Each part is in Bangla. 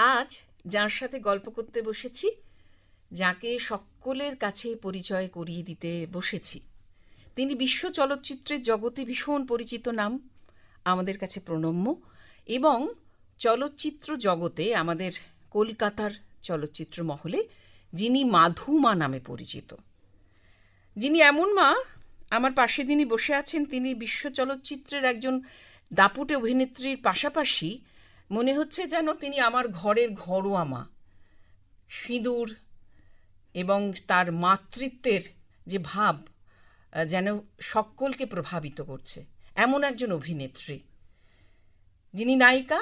আজ যার সাথে গল্প করতে বসেছি, যাকে সকলের কাছে পরিচয় করিয়ে দিতে বসেছি, তিনি বিশ্ব চলচ্চিত্রের জগতে ভীষণ পরিচিত নাম, আমাদের কাছে প্রণম্য, এবং চলচ্চিত্র জগতে আমাদের কলকাতার চলচ্চিত্র মহলে যিনি মাধু মা নামে পরিচিত। যিনি এমন মা, আমার পাশে যিনি বসে আছেন তিনি বিশ্ব চলচ্চিত্রের একজন দাপুটে অভিনেত্রীর পাশাপাশি মনে হচ্ছে যেন তিনি আমার ঘরের ঘরোয়া মা। সিঁদুর এবং তার মাতৃত্বের যে ভাব যেন সকলকে প্রভাবিত করছে, এমন একজন অভিনেত্রী, যিনি নায়িকা,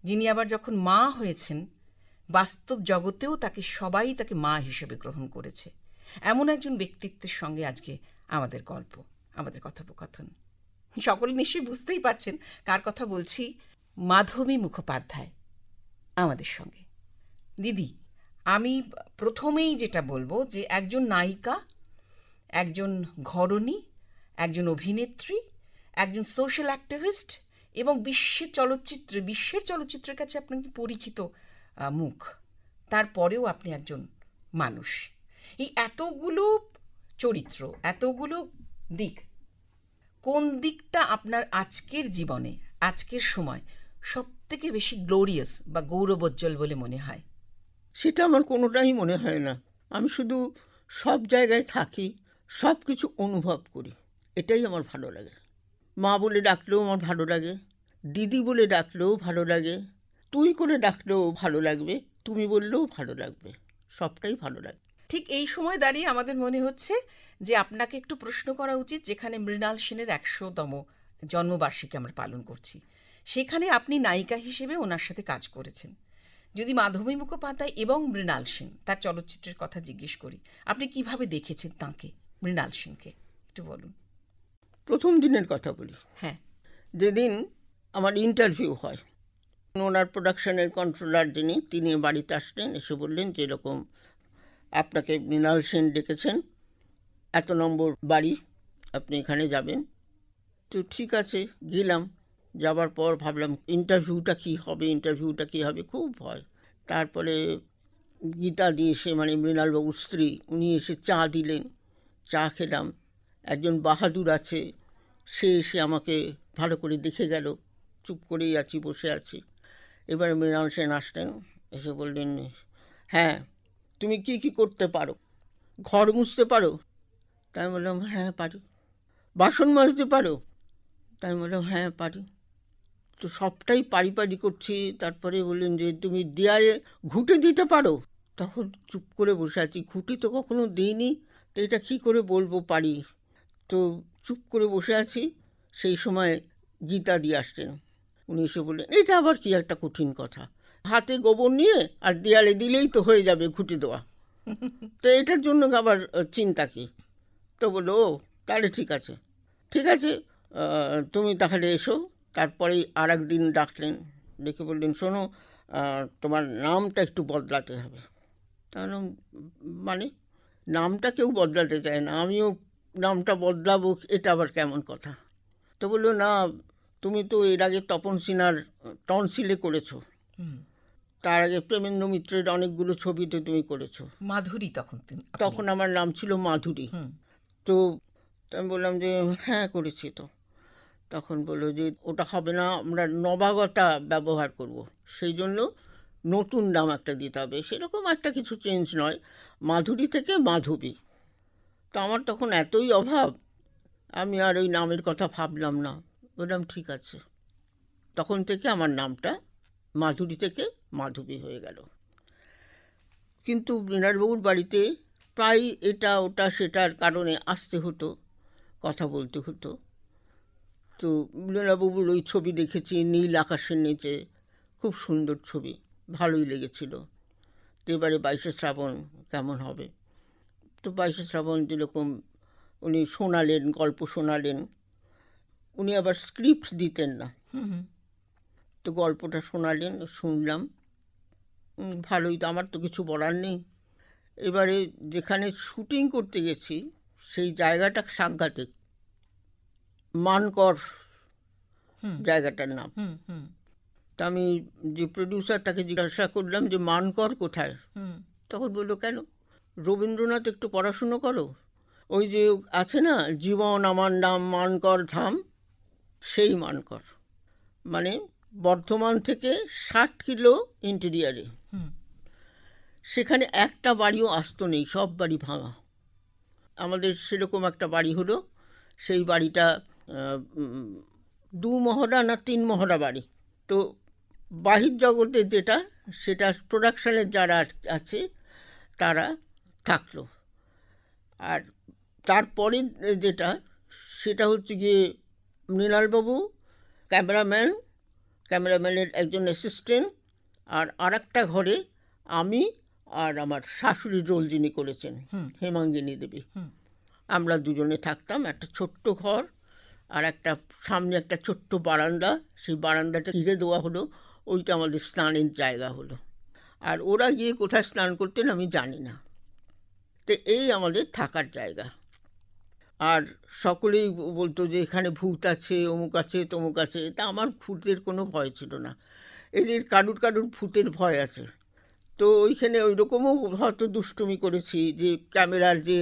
যিনি আবার যখন মা হয়েছেন বাস্তব জগতেও সবাই তাকে মা হিসেবে গ্রহণ করেছে। এমন একজন ব্যক্তিত্বের সঙ্গে আজকে আমাদের গল্প, আমাদের কথোপকথন। সকলে নিশ্চয়ই বুঝতেই পারছেন কার কথা বলছি। মাধবী মুখোপাধ্যায় আমাদের সঙ্গে। দিদি, আমি প্রথমেই যেটা বলবো যে একজন নায়িকা, একজন ঘরণী, একজন অভিনেত্রী, একজন সোশ্যাল অ্যাক্টিভিস্ট এবং বিশ্বের চলচ্চিত্রের কাছে আপনার পরিচিত মুখ, তারপরেও আপনি একজন মানুষ। এই এতগুলো চরিত্র, এতগুলো দিক, কোন দিকটা আপনার আজকের জীবনে, আজকের সময় সবথেকে বেশি গ্লোরিয়াস বা গৌরবোজ্জ্বল বলে মনে হয়? সেটা আমার কোনোটাই মনে হয় না। আমি শুধু সব জায়গায় থাকি, সব কিছু অনুভব করি, এটাই আমার ভালো লাগে। মা বলে ডাকলেও আমার ভালো লাগে, দিদি বলে ডাকলেও ভালো লাগে, তুই করে ডাকলেও ভালো লাগবে, তুমি বললেও ভালো লাগবে, সবটাই ভালো লাগে। ঠিক এই সময় দাঁড়িয়ে আমাদের মনে হচ্ছে যে আপনাকে একটু প্রশ্ন করা উচিত, যেখানে মৃণাল সেনের ১০০তম জন্মবার্ষিকী আমরা পালন করছি, সেখানে আপনি নায়িকা হিসেবে ওনার সাথে কাজ করেছেন। যদি মাধবী মুখোপাধ্যায় এবং মৃণাল সেন তার চলচ্চিত্রের কথা জিজ্ঞেস করি, আপনি কিভাবে দেখেছেন তাঁকে, মৃণাল সেনকে, একটু বলুন। প্রথম দিনের কথা বলি। হ্যাঁ, যেদিন আমার ইন্টারভিউ হয়, ওনার প্রোডাকশনের কন্ট্রোলার যিনি, তিনি বাড়িতে আসলেন, এসে বললেন যে এরকম আপনাকে মৃণাল সেন ডেকেছেন, এত নম্বর বাড়ি, আপনি এখানে যাবেন। তো ঠিক আছে, গেলাম। যাবার পর ভাবলাম ইন্টারভিউটা কী হবে, খুব ভয়। তারপরে গীতাদি এসে, মানে মৃণালবাবুর স্ত্রী, উনি এসে চা দিলেন, চা খেলাম। একজন বাহাদুর আছে, সে এসে আমাকে ভালো করে দেখে গেল, চুপ করেই আছি, বসে আছি। এবারে মৃণাল সেন আসলেন, এসে বললেন, হ্যাঁ তুমি কি কি করতে পারো? ঘর মুছতে পারো? তাই বললাম হ্যাঁ পারি। বাসন মাজতে পারো? তাই বললাম হ্যাঁ পারি। তো সবটাই পারি করছি। তারপরে বললেন যে তুমি দেয়ালে ঘুঁটে দিতে পারো? তখন চুপ করে বসে আছি, ঘুঁটি তো কখনো দিইনি, তো এটা কী করে বলবো পারি। তো চুপ করে বসে আছি। সেই সময় গীতা দিয়ে আসলেন, উনি এসে বললেন এটা আবার কি একটা কঠিন কথা, হাতে গোবর নিয়ে আর দেয়ালে দিলেই তো হয়ে যাবে ঘুঁটি দেওয়া, তো এটার জন্য আবার চিন্তা কি? তো বললো ও তাহলে ঠিক আছে, তুমি তাহলে এসো। তারপরেই আর একদিন ডাকলেন, ডেকে বললেন শোনো, তোমার নামটা একটু বদলাতে হবে। তাহলে মানে নামটা কেউ বদলাতে চায় না, আমিও নামটা বদলাবো, এটা আবার কেমন কথা? তো বললো না, তুমি তো এর আগে তপন সিনহার টনসিলে করেছো, তার আগে প্রেমেন্দ্র মিত্রের অনেকগুলো ছবিতে তুমি করেছো। মাধুরী তখন আমার নাম ছিল মাধুরী। তো আমি বললাম যে হ্যাঁ করেছি। তো তখন বললো যে ওটা হবে না, আমরা নবাগতা ব্যবহার করব, সেই জন্য নতুন নাম একটা দিতে হবে, সেরকম একটা কিছু চেঞ্জ নয়, মাধুরী থেকে মাধবী। তো আমার তখন এতই অভাব, আমি আর ওই নামের কথা ভাবলাম না, বললাম ঠিক আছে। তখন থেকে আমার নামটা মাধুরী থেকে মাধবী হয়ে গেল। কিন্তু মৃণালবাবুর বাড়িতে প্রায় এটা ওটা সেটার কারণে আসতে হতো, কথা বলতে হতো। তো মৃণালবাবুর ওই ছবি দেখেছি, নীল আকাশের নিচে, খুব সুন্দর ছবি, ভালোই লেগেছিল। তো এবারে 22শে শ্রাবণ কেমন হবে? তো 22শে শ্রাবণ যেরকম উনি শোনালেন, গল্প শোনালেন, উনি আবার স্ক্রিপ্ট দিতেন না, তো গল্পটা শোনালেন, শুনলাম, ভালোই। তো আমার তো কিছু বলার নেই। এবারে যেখানে শুটিং করতে গেছি সেই জায়গাটা সাংঘাতিক, মানকর জায়গাটার নাম। তা আমি যে প্রডিউসার তাকে জিজ্ঞাসা করলাম যে মানকর কোথায়। তখন বললো, কেন, রবীন্দ্রনাথ একটু পড়াশুনো করো, ওই যে আছে না, জীবন আমার নাম মানকর ধাম, সেই মানকর, মানে বর্ধমান থেকে 60 কিলো ইন্টেরিয়ারে। সেখানে একটা বাড়িও আস্ত নেই, সব বাড়ি ভাঙা। আমাদের সেরকম একটা বাড়ি হলো, সেই বাড়িটা 2 মহড়া না 3 মহড়া বাড়ি। তো বাহির জগতের যেটা, সেটা প্রোডাকশানের যারা আছে তারা থাকলো। আর তারপরে যেটা, সেটা হচ্ছে গিয়ে মৃণালবাবু, ক্যামেরাম্যানের একজন অ্যাসিস্ট্যান্ট, আর একটা ঘরে আমি আর আমার শাশুড়ির রোল যিনি করেছেন হেমাঙ্গিনী দেবী, আমরা দুজনে থাকতাম। একটা ছোট্ট ঘর, আর একটা সামনে একটা ছোট্ট বারান্দা, সেই বারান্দাটা ঘিরে দেওয়া হলো, ওইটা আমাদের স্নানের জায়গা হলো। আর ওরা গিয়ে কোথায় স্নান করতেন আমি জানি না। তো এই আমাদের থাকার জায়গা। আর সকলেই বলতো যে এখানে ভূত আছে, অমুক আছে, তমুক আছে। তা আমার ভূতের কোনো ভয় ছিল না। এদের কারুর ভূতের ভয় আছে। তো ওইখানে ওই রকমও হয়তো দুষ্টুমি করেছি, যে ক্যামেরার যে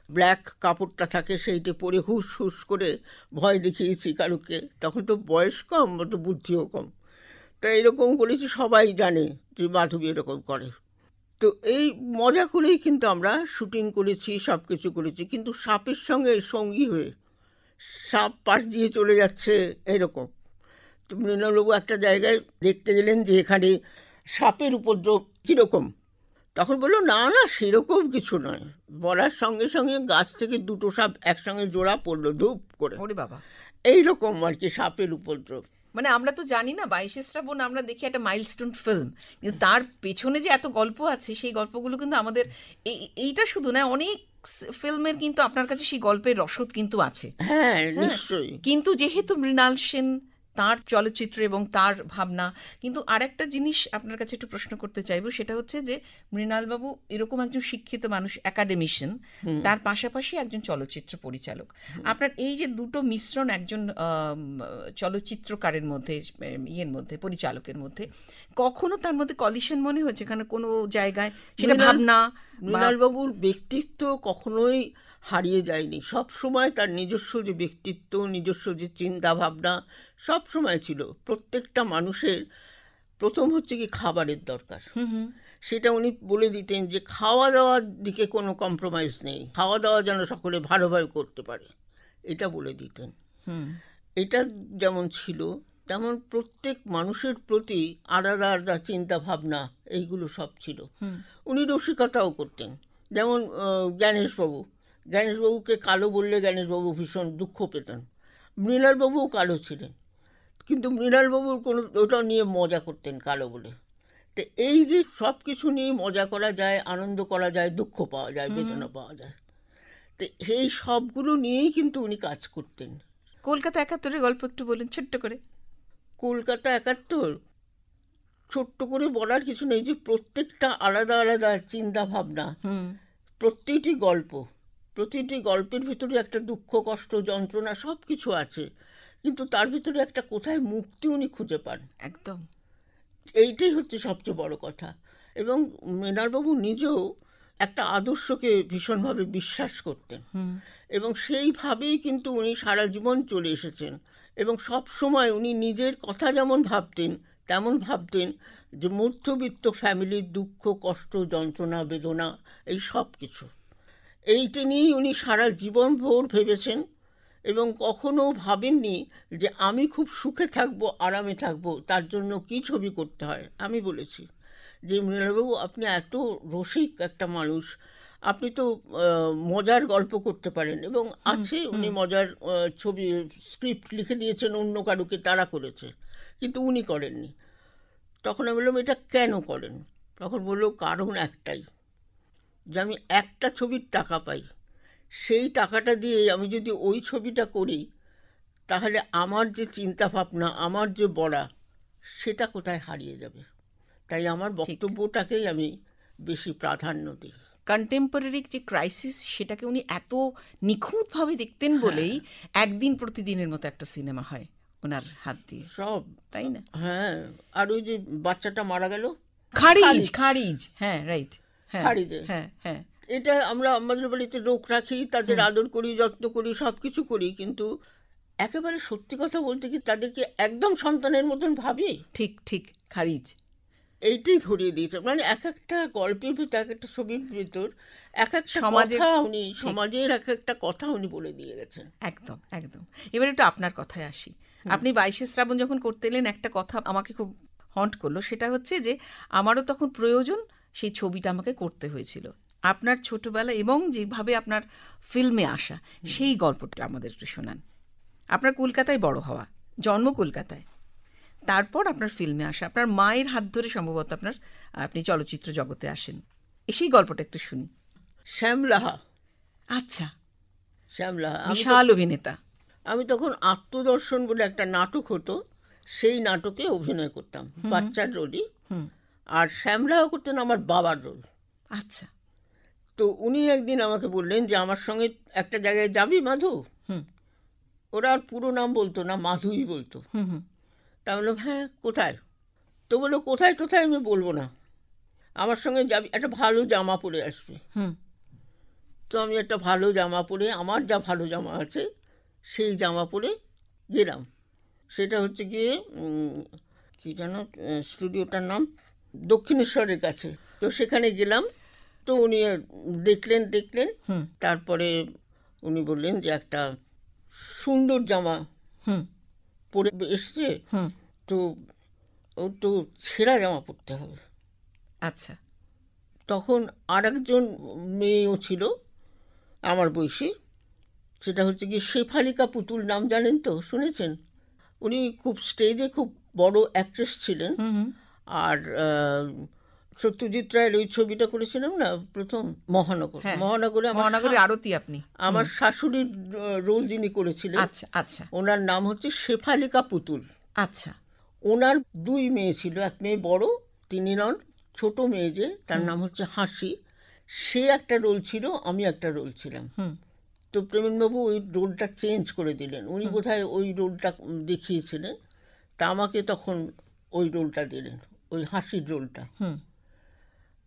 ব্ল্যাক কাপড়টা থাকে সেইটা পরে হুস হুস করে ভয় দেখিয়েছি কারুকে। তখন তো বয়স কম, তো বুদ্ধিও কম। তা এরকম করেছি, সবাই জানে যে মাধবী এরকম করে। তো এই মজা করেই কিন্তু আমরা শুটিং করেছি, সব কিছু করেছি। কিন্তু সাপের সঙ্গে সঙ্গী হয়ে সাপ পাশ দিয়ে চলে যাচ্ছে এরকম। তো মৃণালবাবু একটা জায়গায় দেখতে গেলেন যে এখানে সাপের উপদ্রব কীরকম। তখন বললো, না না, সেরকম কিছু নয়। বলার সঙ্গে সঙ্গে গাছ থেকে 2টো সাপ একসঙ্গে জোড়া পড়লো, ধূপ করে। ওরে বাবা, এইরকম আর কি সাপের উপদ্রব। মানে আমরা তো জানি না 22শে শ্রাবণ আমরা দেখি একটা মাইলস্টোন ফিল্ম, কিন্তু তার পেছনে যে এত গল্প আছে, সেই গল্পগুলো কিন্তু আমাদের এইটা শুধু না, অনেক ফিল্মের কিন্তু আপনার কাছে সেই গল্পের রসদ কিন্তু আছে। হ্যাঁ, নিশ্চয়ই। কিন্তু যেহেতু মৃণাল সেন, তার চলচ্চিত্র এবং তার ভাবনা, কিন্তু আরেকটা জিনিস আপনার কাছে একটু প্রশ্ন করতে চাইবো, সেটা হচ্ছে যে মৃণালবাবু এরকম একজন শিক্ষিত মানুষ, একাডেমিশিয়ান, তার পাশাপাশি একজন চলচ্চিত্র পরিচালক। আপনার এই যে দুটো মিশ্রণ একজন চলচ্চিত্রকারের মধ্যে, পরিচালকের মধ্যে, কখনো তার মধ্যে কলিশন মনে হয়েছে? কারণ কোনো জায়গায় সেটা ভাবনা, মৃণালবাবুর ব্যক্তিত্ব কখনোই হারিয়ে যায়নি। সব সময় তার নিজস্ব যে ব্যক্তিত্ব, নিজস্ব যে চিন্তা ভাবনা সব সময় ছিল। প্রত্যেকটা মানুষের প্রথম হচ্ছে কি খাবারের দরকার, সেটা উনি বলে দিতেন যে খাওয়া দাওয়ার দিকে কোনো কম্প্রোমাইজ নেই, খাওয়া দাওয়া যেন সকলে ভালোভাবে করতে পারে, এটা বলে দিতেন। এটা যেমন ছিল, তেমন প্রত্যেক মানুষের প্রতি আলাদা আলাদা চিন্তা ভাবনা, এইগুলো সব ছিল। উনি রসিকতাও করতেন। যেমন জ্ঞানেশবাবুকে কালো বললে জ্ঞানেশবাবু ভীষণ দুঃখ পেতেন। মৃণালবাবুও কালো ছিলেন, কিন্তু মৃণালবাবুর কোনো ওটা নিয়ে মজা করতেন কালো বলে। তো এই যে সব কিছু নিয়ে মজা করা যায়, আনন্দ করা যায়, দুঃখ পাওয়া যায়, বেদনা পাওয়া যায়, তো এই সবগুলো নিয়েই কিন্তু উনি কাজ করতেন। কলকাতা 71-এর গল্প একটু বলুন ছোট্ট করে। কলকাতা 71 ছোট্ট করে বলার কিছু নেই, যে প্রত্যেকটা আলাদা আলাদা চিন্তা ভাবনা, প্রতিটি গল্পের ভিতরে একটা দুঃখ, কষ্ট, যন্ত্রণা সব কিছু আছে, কিন্তু তার ভিতরে একটা কোথায় মুক্তি উনি খুঁজে পান। একদম, এইটাই হচ্ছে সবচেয়ে বড় কথা। এবং মৃণালবাবু নিজেও একটা আদর্শকে ভীষণভাবে বিশ্বাস করতেন, এবং সেইভাবেই কিন্তু উনি সারা জীবন চলে এসেছেন। এবং সব সময় উনি নিজের কথা যেমন ভাবতেন, তেমন ভাবতেন যে মধ্যবিত্ত ফ্যামিলির দুঃখ, কষ্ট, যন্ত্রণা, বেদনা, এই সব কিছু, এইটা নিয়েই উনি সারা জীবন ভোর ভেবেছেন। এবং কখনো ভাবেননি যে আমি খুব সুখে থাকবো, আরামে থাকবো, তার জন্য কি ছবি করতে হয়। আমি বলেছি যে মৃণালবাবু, আপনি এত রসিক একটা মানুষ, আপনি তো মজার গল্প করতে পারেন, এবং আছে উনি মজার ছবি স্ক্রিপ্ট লিখে দিয়েছেন অন্য কারুকে, তারা করেছে, কিন্তু উনি করেননি। তখন আমি বললাম, এটা কেন করেন? তখন বললো, কারণ একটাই, যে আমি একটা ছবির টাকা পাই, সেই টাকাটা দিয়ে আমি যদি ওই ছবিটা করি, তাহলে আমার যে চিন্তা ভাবনা, আমার যে বড়া, সেটা কোথায় হারিয়ে যাবে। তাই আমার বক্তব্যটাকেই আমি বেশি প্রাধান্য দিই। কন্টেম্পোরারি যে ক্রাইসিস, সেটাকে উনি এত নিখুঁতভাবে দেখতেন বলেই একদিন প্রতিদিনের মতো একটা সিনেমা হয়। ওনার হাত দিয়ে, সব। তাই না? হ্যাঁ, আর ওই যে বাচ্চাটা মারা গেল, খারিজ, খারিজ, হ্যাঁ, রাইট, হ্যাঁ, খারিজে। হ্যাঁ, হ্যাঁ, এটা আমরা আমাদের বাড়িতে লোক রাখি, তাদের আদর করি, যত্ন করি, সব কিছু করি, কিন্তু একেবারে সত্যি কথা বলতে কি তাদেরকে একদম সন্তানের মতন ভাবি। ঠিক ঠিক, খারিজ। এইটাই ধরিয়ে দিয়েছে, মানে এক একটা গল্পের ভিতর, এক একটা ছবির ভিতর এক একটা সমাজের, কথা উনি, সমাজের এক একটা কথা উনি বলে দিয়ে গেছেন। একদম একদম। এবার একটু আপনার কথায় আসি। আপনি 22শে শ্রাবণ যখন করতে এলেন, একটা কথা আমাকে খুব হন্ট করলো, সেটা হচ্ছে যে আমারও তখন প্রয়োজন সেই ছবিটা আমাকে করতে হয়েছিল। আপনার ছোটবেলা এবং যেভাবে আপনার ফিল্মে আসা, সেই গল্পটা আমাদের একটু শোনান। আপনার কলকাতায় বড় হওয়া, জন্ম কলকাতায়, তারপর আপনার ফিল্মে আসা, আপনার মায়ের হাত ধরে সম্ভবত আপনি চলচ্চিত্র জগতে আসেন, সেই গল্পটা একটু শুনি। শ্যামলাহা, আচ্ছা, শ্যামলাহা বিশাল অভিনেতা। আমি তখন আত্মদর্শন বলে একটা নাটক হতো, সেই নাটকে অভিনয় করতাম বাচ্চার রোলই, আর শ্যামলাহা করতেন আমার বাবার রোল। আচ্ছা। তো উনি একদিন আমাকে বললেন যে আমার সঙ্গে একটা জায়গায় যাবি মাধু। ওরা আর পুরো নাম বলতো না, মাধুই বলতো। তা বললাম হ্যাঁ, কোথায়? তো বললো কোথায় টোথায় আমি বলবো না, আমার সঙ্গে যাবি, একটা ভালো জামা পরে আসবি। তো আমি একটা ভালো জামা পরে, আমার যা ভালো জামা আছে সেই জামা পরে গেলাম। সেটা হচ্ছে গিয়ে কি জানো স্টুডিওটার নাম, দক্ষিণেশ্বরের কাছে। তো সেখানে গেলাম, তো উনি দেখলেন, তারপরে উনি বললেন যে একটা সুন্দর জামা পরে এসছে, তো ও তো ছেঁড়া জামা পরতে হবে। আচ্ছা। তখন আর একজন মেয়েও ছিল আমার বয়সী, সেটা হচ্ছে কি শেফালিকা পুতুল, নাম জানেন তো, শুনেছেন? উনি খুব স্টেজে খুব বড় অ্যাক্ট্রেস ছিলেন। আর সত্যজিৎ রায়ের ওই ছবিটা করেছিলাম না প্রথম, মহানগর, মহানগরে আরতি আপনি আমার শাশুড়ির রোল যিনি করেছিলেন। আচ্ছা আচ্ছা। ওনার নাম হচ্ছে শেফালিকা পুতুল। আচ্ছা। ওনার দুই মেয়ে ছিল, এক মেয়ে বড়, তিনি নন, ছোট মেয়ে যে, তার নাম হচ্ছে হাসি, সে একটা রোল ছিল, আমি একটা রোল ছিলাম। তো প্রেমবাবু ওই রোলটা চেঞ্জ করে দিলেন, উনি বোধহয় ওই রোলটা দেখিয়েছিলেন, তা আমাকে তখন ওই রোলটা দিলেন, ওই হাসির রোলটা।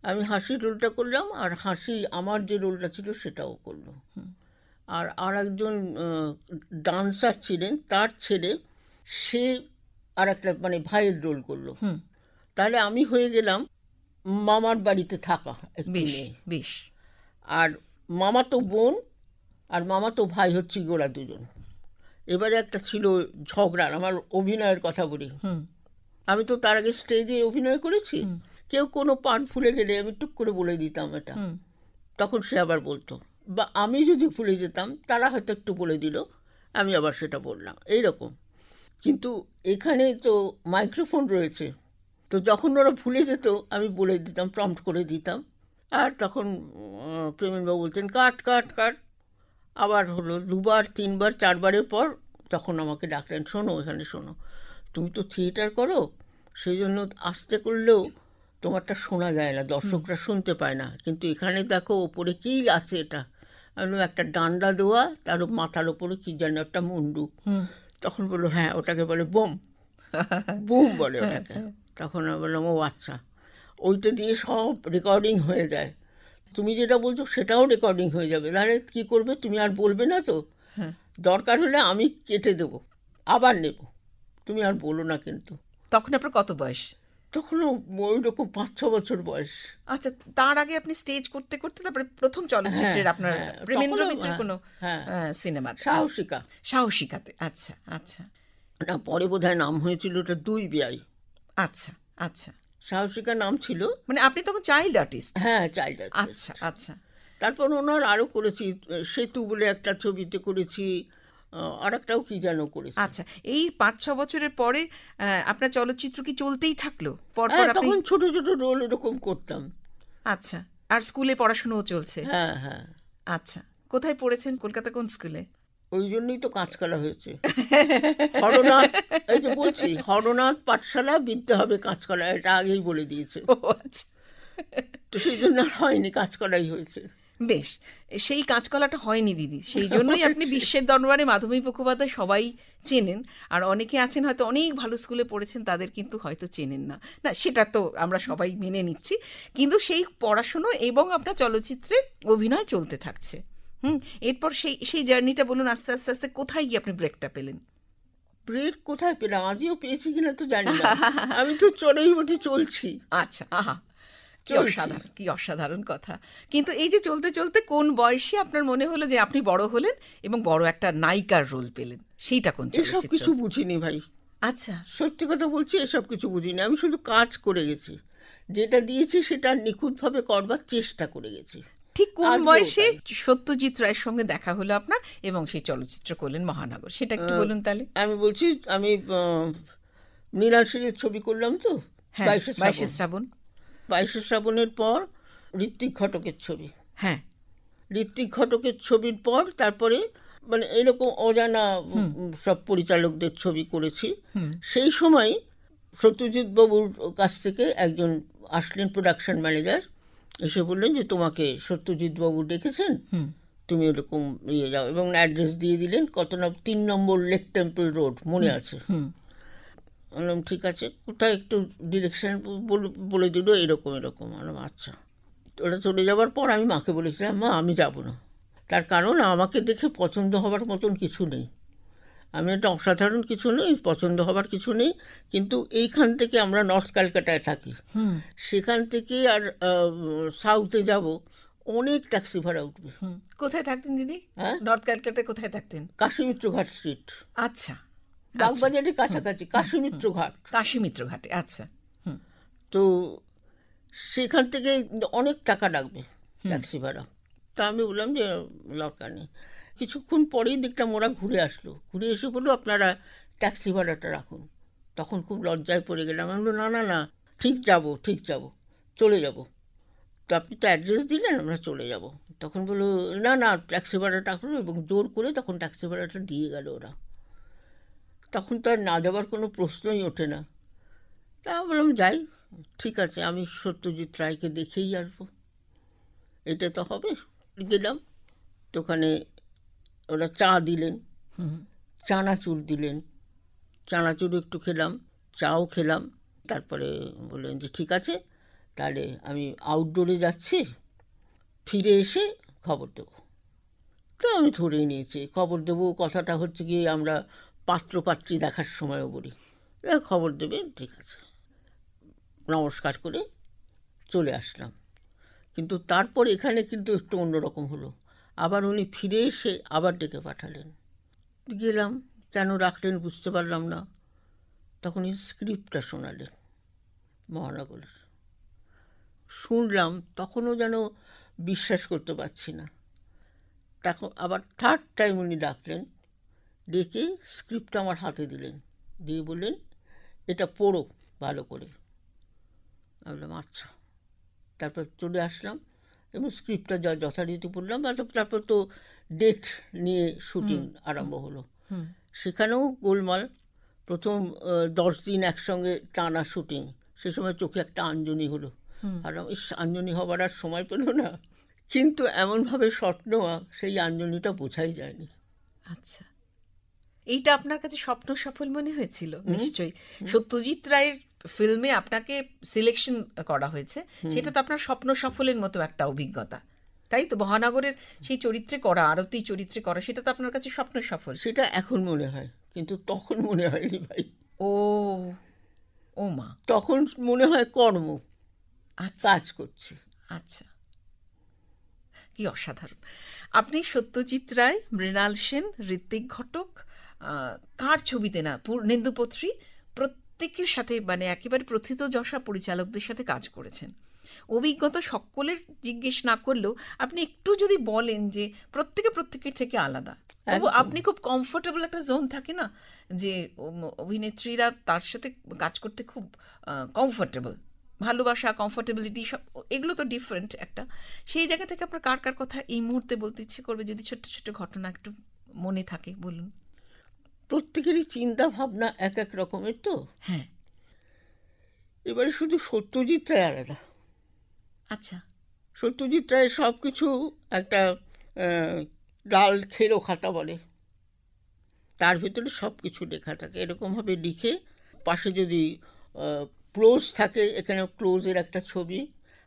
আমি হাসির রোলটা করলাম, আর হাসি আমার যে রোলটা ছিল সেটাও করলো। আর একজন ডান্সার ছিলেন, তার ছেলে, সে আর একটা মানে ভাইয়ের রোল করলো। তাহলে আমি হয়ে গেলাম মামার বাড়িতে থাকা একটি মেয়ে। বেশ। আর মামাতো বোন আর মামাতো ভাই হচ্ছে গোড়া দুজন। এবারে একটা ছিল ঝগড়ার, আমার অভিনয়ের কথা বলি, আমি তো তার আগে স্টেজে অভিনয় করেছি, কেউ কোনো পার্ট ভুলে গেলে আমি টুক করে বলে দিতাম এটা, তখন সে আবার বলতো, বা আমি যদি ভুলে যেতাম তারা হয়তো একটু বলে দিল, আমি আবার সেটা বললাম, এইরকম। কিন্তু এখানে তো মাইক্রোফোন রয়েছে, তো যখন ওরা ভুলে যেত আমি বলে দিতাম, প্রম্পট করে দিতাম। আর তখন প্রেমবাবু বলতেন কাট কাট কাট, আবার হলো 2বার 3বার 4বারের পর তখন আমাকে ডাকলেন, শোনো এখানে শোনো, তুমি তো থিয়েটার করো, সেই জন্য আস্তে করলেও তোমারটা শোনা যায় না, দর্শকরা শুনতে পায় না, কিন্তু এখানে দেখো ওপরে কী আছে, এটা আমি একটা ডান্ডা দেওয়া, তার মাথার ওপরে কী যেন একটা মুন্ডু। তখন বললো হ্যাঁ ওটাকে বলে বোম, বুম বলে ওটাকে। তখন আমি বললাম ও আচ্ছা, ওইটা দিয়ে সব রেকর্ডিং হয়ে যায়, তুমি যেটা বলছো সেটাও রেকর্ডিং হয়ে যাবে, তাহলে কী করবে, তুমি আর বলবে না তো, দরকার হলে আমি কেটে দেবো, আবার নেব, তুমি আর বলো না। কিন্তু তখন আপনার কত বয়স? তখন ওই রকম 5-6 বছর বয়স। আচ্ছা, তার আগে আপনি স্টেজ করতে করতে তারপরে প্রথম চলচ্চিত্রের আপনার প্রেমেন্দ্র মিত্রের কোনো সিনেমা, সাহসিকাতে। আচ্ছা আচ্ছা। না, পরে বোধহয় নাম হয়েছিল ওটা 2 বিয়াই। আচ্ছা আচ্ছা। সাহসিকা নাম ছিল, মানে আপনি তখন চাইল্ড আর্টিস্ট? হ্যাঁ, চাইল্ড আর্টিস্ট। আচ্ছা আচ্ছা। তারপর ওনার আরও করেছি, সেতু বলে একটা ছবিতে করেছি, আর একটাও কি যেন করেছি। আচ্ছা, এই 5-6 বছরের পরে আপনার চলচ্চিত্র কি চলতেই থাকলো? তখন ছোট ছোট রোল এরকম করতাম। আচ্ছা, আর স্কুলে পড়াশোনাও চলছে? হ্যাঁ হ্যাঁ। আচ্ছা, কোথায় পড়েছেন? কলকাতা কোন স্কুলে? ওই জন্যই তো কাঁচকলা হয়েছে। হরনাথ, এই যে বলছি, হরনাথ পাঠশালা, বিদ্যে হবে কাঁচকলা, এটা আগেই বলে দিয়েছে। আচ্ছা। তো সেই জন্য হয়নি, কাঁচকলাই হয়েছে। বেশ, সেই কাঁচকলাটা হয়নি দিদি, সেই জন্যই আপনি বিশ্বের দরবারে মাধবী মুখোপাধ্যায় সবাই চেনেন। আর অনেকে আছেন হয়তো অনেক ভালো স্কুলে পড়েছেন, তাদের কিন্তু হয়তো চেনেন না, না সেটা তো আমরা সবাই মেনে নিচ্ছি। কিন্তু সেই পড়াশুনো এবং আপনার চলচ্চিত্রে অভিনয় চলতে থাকছে। এরপর সেই সেই জার্নিটা বলুন, আস্তে আস্তে আস্তে কোথায় গিয়ে আপনি ব্রেকটা পেলেন? ব্রেক কোথায় পেলাম, আজও পেয়েছি কিনা তো জানি না, আমি তো চড়েই উঠে চলছি। আচ্ছা, আহা, কি চলছি। অসাধারণ, কি অসাধারণ কথা। কিন্তু এই যে চলতে চলতে কোন বয়সে আপনার মনে হলো যে আপনি বড় হলেন এবং বড় একটা নায়িকার রোল পেলেন? সেইটা কোন এসব চলচ্চিত্র? কিছু বুঝিনি ভাই, আচ্ছা, সত্যি কথা বলছি, এসব কিছু বুঝিনি। আমি শুধু কাজ করে গেছি, যেটা দিয়েছি সেটা নিখুঁতভাবে করবার চেষ্টা করে গেছি। ঠিক কোন আজও বয়সে তাই। সত্যজিৎ রায়ের সঙ্গে দেখা হলো আপনার এবং সেই চলচ্চিত্র করলেন মহানগর, সেটা একটু বলুন তাহলে। আমি বলছি, আমি মৃণাল সেনের ছবি করলাম তো, হ্যাঁ, 22শে শ্রাবণ। শ্রাবণ। 22শে শ্রাবণের পর ঋত্বিক ঘটকের ছবি, হ্যাঁ, ঋত্বিক ঘটকের ছবির পর তারপরে মানে এরকম অজানা সব পরিচালকদের ছবি করেছি। সেই সময় সত্যজিৎ বাবুর কাছ থেকে একজন আসলেন প্রোডাকশন ম্যানেজার, এসে বললেন যে তোমাকে সত্যজিৎ বাবু ডেকেছেন, তুমি এরকম ইয়ে যাও, এবং অ্যাড্রেস দিয়ে দিলেন, কত না 3 নম্বর লেক টেম্পল রোড, মনে আছে। বললাম ঠিক আছে, কোথায় একটু ডিরেকশন বলে দিল, এরকম এরকম। বললাম আচ্ছা। ওরা চলে যাওয়ার পর আমি মাকে বলেছিলাম, মা আমি যাব না, তার কারণ আমাকে দেখে পছন্দ হবার মতন কিছু নেই, আমি একটা অসাধারণ কিছু নেই, পছন্দ হবার কিছু নেই। কিন্তু এইখান থেকে আমরা নর্থ ক্যালকাটায় থাকি, সেখান থেকে আর সাউথে যাব, অনেক ট্যাক্সি ভাড়া উঠবে। কোথায় থাকতেন দিদি? হ্যাঁ? নর্থ ক্যালকাটায় কোথায় থাকতেন? কাশীমিত্র ঘাট স্ট্রিট, আচ্ছা, বাগবাজারের কাছাকাছি কাশীমিত্র ঘাট। কাশীমিত্র ঘাটে, আচ্ছা। তো সেখান থেকে অনেক টাকা লাগবে ট্যাক্সি ভাড়া। তা আমি বললাম যে দরকার নেই। কিছুক্ষণ পরেই দেখলাম ওরা ঘুরে আসলো, ঘুরে এসে বললো আপনারা ট্যাক্সি ভাড়াটা রাখুন। তখন খুব লজ্জায় পড়ে গেলাম। আমি বললো না না না, ঠিক যাব, চলে যাব। তো আপনি তো অ্যাড্রেস দিলেন, আমরা চলে যাব। তখন বললো না না, ট্যাক্সি ভাড়াটা রাখলো, এবং জোর করে তখন ট্যাক্সি ভাড়াটা দিয়ে গেল ওরা। তখন তো আর না যাওয়ার কোনো প্রশ্নই ওঠে না। তা বললাম যাই, ঠিক আছে, আমি সত্যজিৎ রায়কে দেখেই আসবো, এটা তো হবে। গেলাম, তো ওখানে ওরা চা দিলেন, চানাচুর দিলেন, চানাচুর একটু খেলাম, চাও খেলাম। তারপরে বললেন যে ঠিক আছে, তাহলে আমি আউটডোরে যাচ্ছি, ফিরে এসে খবর দেবো। তো আমি ধরেই নিয়েছি খবর দেবো কথাটা হচ্ছে কি, আমরা পাত্রপাত্রী দেখার সময়ও বলি, খবর দেবে, ঠিক আছে। নমস্কার করে চলে আসলাম। কিন্তু তারপর এখানে কিন্তু একটু অন্যরকম হলো, আবার উনি ফিরে এসে আবার ডেকে পাঠালেন। গেলাম, কেন রাখলেন বুঝতে পারলাম না। তখন এই স্ক্রিপ্টটা শোনালেন মহানগরের, শুনলাম, তখনও যেন বিশ্বাস করতে পারছি না। তখন আবার থার্ড টাইম উনি ডাকলেন, ডেকে স্ক্রিপ্টটা আমার হাতে দিলেন, দিয়ে বললেন এটা পড়ো ভালো করে। আমি বললাম আচ্ছা। তারপর চলে আসলাম এবং স্ক্রিপ্টটা যথারীতি পড়লাম। তারপর তো ডেট নিয়ে শুটিং আরম্ভ হলো। সেখানেও গোলমাল। প্রথম 10 দিন একসঙ্গে টানা শুটিং, সে সময় চোখে একটা আঞ্জনি হলো। আর আঞ্জনি হবার আর সময় পেল না, কিন্তু এমনভাবে শট নেওয়া, সেই আঞ্জনিটা বোঝাই যায়নি। আচ্ছা, এইটা আপনার কাছে স্বপ্ন সফল মনে হয়েছিল নিশ্চয়ই। সত্যজিৎ রায়ের ফিল্মে আপনাকে সিলেকশন করা হয়েছে, সেটা তো আপনার স্বপ্ন সফলের মতো একটা অভিজ্ঞতা, তাই তো? মহানগরের সেই চরিত্রে করা, আরতি চরিত্রে করা, সেটা তো আপনার কাছে স্বপ্ন সফল। সেটা এখন মনে হয়, কিন্তু তখন মনে হয়নি ভাই। ও, ও মা, তখন মনে হয় কর্ম, আচ্ছা কাজ করছি। আচ্ছা, কি অসাধারণ। আপনি সত্যজিৎ রায়, মৃণাল সেন, ঋত্বিক ঘটক, কার ছবিতে না, পূর্ণেন্দুপত্রী, প্রত্যেকের সাথে মানে একেবারে প্রথিতযশা পরিচালকদের সাথে কাজ করেছেন। অভিজ্ঞতা সকলের জিজ্ঞেস না করলেও আপনি একটু যদি বলেন যে প্রত্যেকের থেকে আলাদা, তবু আপনি খুব কমফোর্টেবল একটা জোন থাকে না, যে অভিনেত্রীরা তার সাথে কাজ করতে খুব কমফোর্টেবল, ভালোবাসা, কমফোর্টেবিলিটি, সব এগুলো তো ডিফারেন্ট একটা। সেই জায়গা থেকে আপনার কার কার কথা এই মুহূর্তে বলতে ইচ্ছে করবে, যদি ছোট্ট ছোট্ট ঘটনা একটু মনে থাকে বলুন। প্রত্যেকেরই চিন্তা ভাবনা এক এক রকমের তো। হ্যাঁ, এবারে শুধু সত্যজিৎ রায় আলাদা। আচ্ছা, সত্যজিৎ রায়ের সব কিছু একটা ডাল খেরো খাতা বলে, তার ভিতরে সব কিছু লেখা থাকে। এরকমভাবে লিখে পাশে যদি ক্লোজ থাকে, এখানে ক্লোজের একটা ছবি,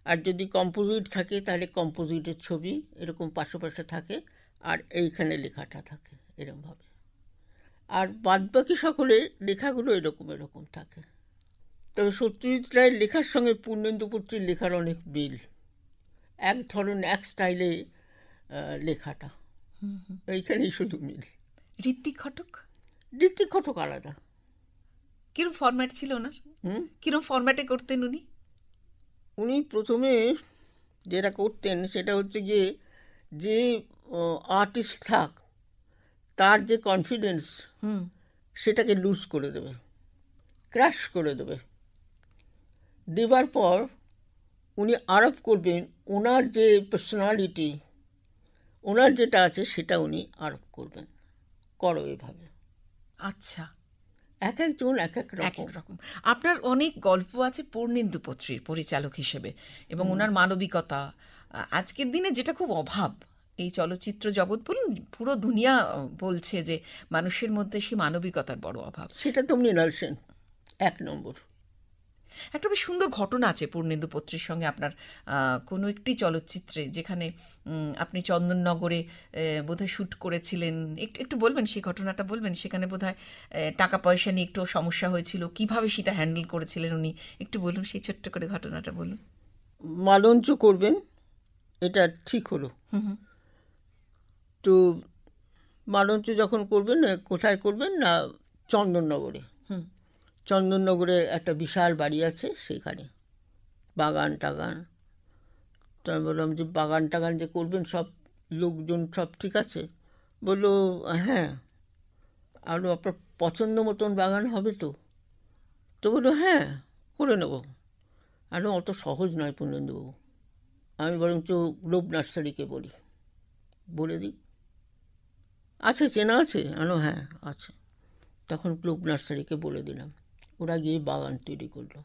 আর যদি কম্পোজিট থাকে তাহলে কম্পোজিটের ছবি, এরকম পাশে পাশে থাকে, আর এইখানে লেখাটা থাকে এরকমভাবে। আর বাদবাকি সকলের লেখাগুলো এরকম এরকম থাকে। তবে সত্যজিৎ রায়ের লেখার সঙ্গে পূর্ণেন্দু পত্রীর লেখার অনেক মিল, এক ধরনের এক স্টাইলে লেখাটা, এইখানেই শুধু মিল। ঋত্বিক ঘটক? ঋত্বিক ঘটক আলাদা। কিরম ফরম্যাট ছিল ওনার? কিরম ফরম্যাটে করতেন উনি? উনি প্রথমে যেটা করতেন সেটা হচ্ছে গিয়ে, যে আর্টিস্ট থাক তার যে কনফিডেন্স সেটাকে লুজ করে দেবে, ক্র্যাশ করে দেবে। দেবার পর উনি আরোপ করবেন ওনার যে পার্সোনালিটি, ওনার যেটা আছে সেটা উনি আরোপ করবেন, করো এভাবে। আচ্ছা, এক একজন এক এক রকম। আপনার অনেক গল্প আছে পূর্ণেন্দু পত্রীর পরিচালক হিসেবে, এবং ওনার মানবিকতা আজকের দিনে যেটা খুব অভাব, এই চলচ্চিত্র জগৎ বলুন, পুরো দুনিয়া বলছে যে মানুষের মধ্যে সেই মানবিকতার বড় অভাব। সেটা তো মৃণাল সেন এক নম্বর। একটা বেশ সুন্দর ঘটনা আছে পূর্ণেন্দু পত্রীর সঙ্গে আপনার কোনো একটি চলচ্চিত্রে, যেখানে আপনি চন্দননগরে বোধহয় শ্যুট করেছিলেন। একটু বলবেন সেই ঘটনাটা, বলবেন? সেখানে বোধহয় টাকা পয়সা নিয়ে একটু সমস্যা হয়েছিল, কিভাবে সেটা হ্যান্ডেল করেছিলেন উনি, একটু বলুন সেই ছোট্ট করে ঘটনাটা বলুন। মালঞ্চ করবেন এটা ঠিক হলো, তো মালঞ্চ যখন করবেন, কোথায় করবেন না চন্দননগরে। চন্দননগরে একটা বিশাল বাড়ি আছে, সেখানে বাগান টাগান। তো আমি বললাম যে বাগান টাগান যে করবেন, সব লোকজন সব ঠিক আছে? বললো হ্যাঁ। আর আপনার পছন্দ মতন বাগান হবে তো? তো বললো হ্যাঁ, করে নেব। আর অত সহজ নয় পূর্ণেন্দুবাবু, আমি বরঞ্চ গ্লোব নার্সারিকে বলে দিই। আচ্ছা, চেনা আছে? আনো হ্যাঁ আছে। তখন গ্লোব নার্সারিকে বলে দিলাম, ওরা গিয়ে বাগান তৈরি করলো।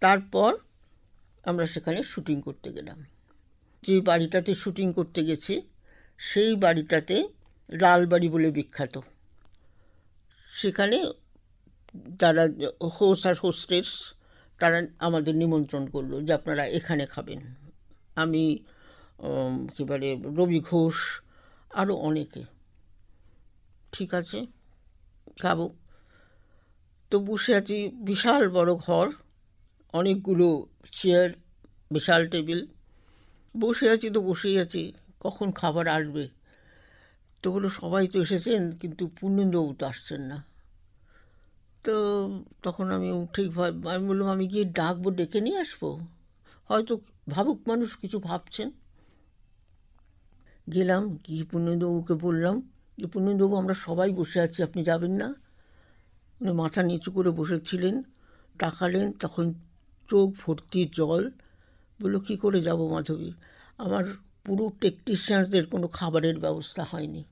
তারপর আমরা সেখানে শুটিং করতে গেলাম। যে বাড়িটাতে শুটিং করতে গেছি সেই বাড়িটাতে লালবাড়ি বলে বিখ্যাত। সেখানে তারা হোস্ট আর হোস্টেস তারা আমাদের নিমন্ত্রণ করলো যে আপনারা এখানে খাবেন। আমি কী বলে রবি ঘোষ, আরও অনেকে। ঠিক আছে, খাবো। তো বসে আছি, বিশাল বড় ঘর, অনেকগুলো চেয়ার, বিশাল টেবিল, বসে আছি তো বসেই আছি, কখন খাবার আসবে। তো বলো সবাই তো এসেছেন, কিন্তু পূর্ণেন্দুবাবু তো আসছেন না। তো তখন আমি আমি বললাম আমি গিয়ে ডাকবো, ডেকে নিয়ে আসবো, হয়তো ভাবুক মানুষ কিছু ভাবছেন। গেলাম, গিয়ে পূর্ণেন্দুবাবুকে বললাম যে পূর্ণেন্দুবাবু আমরা সবাই বসে আছি, আপনি যাবেন না? উনি মাথা নিচু করে বসেছিলেন, তাকালেন, তখন চোখ ভর্তি জল। বললো কী করে যাব মাধবী, আমার পুরো টেকনিশিয়ানদের কোনো খাবারের ব্যবস্থা হয়নি,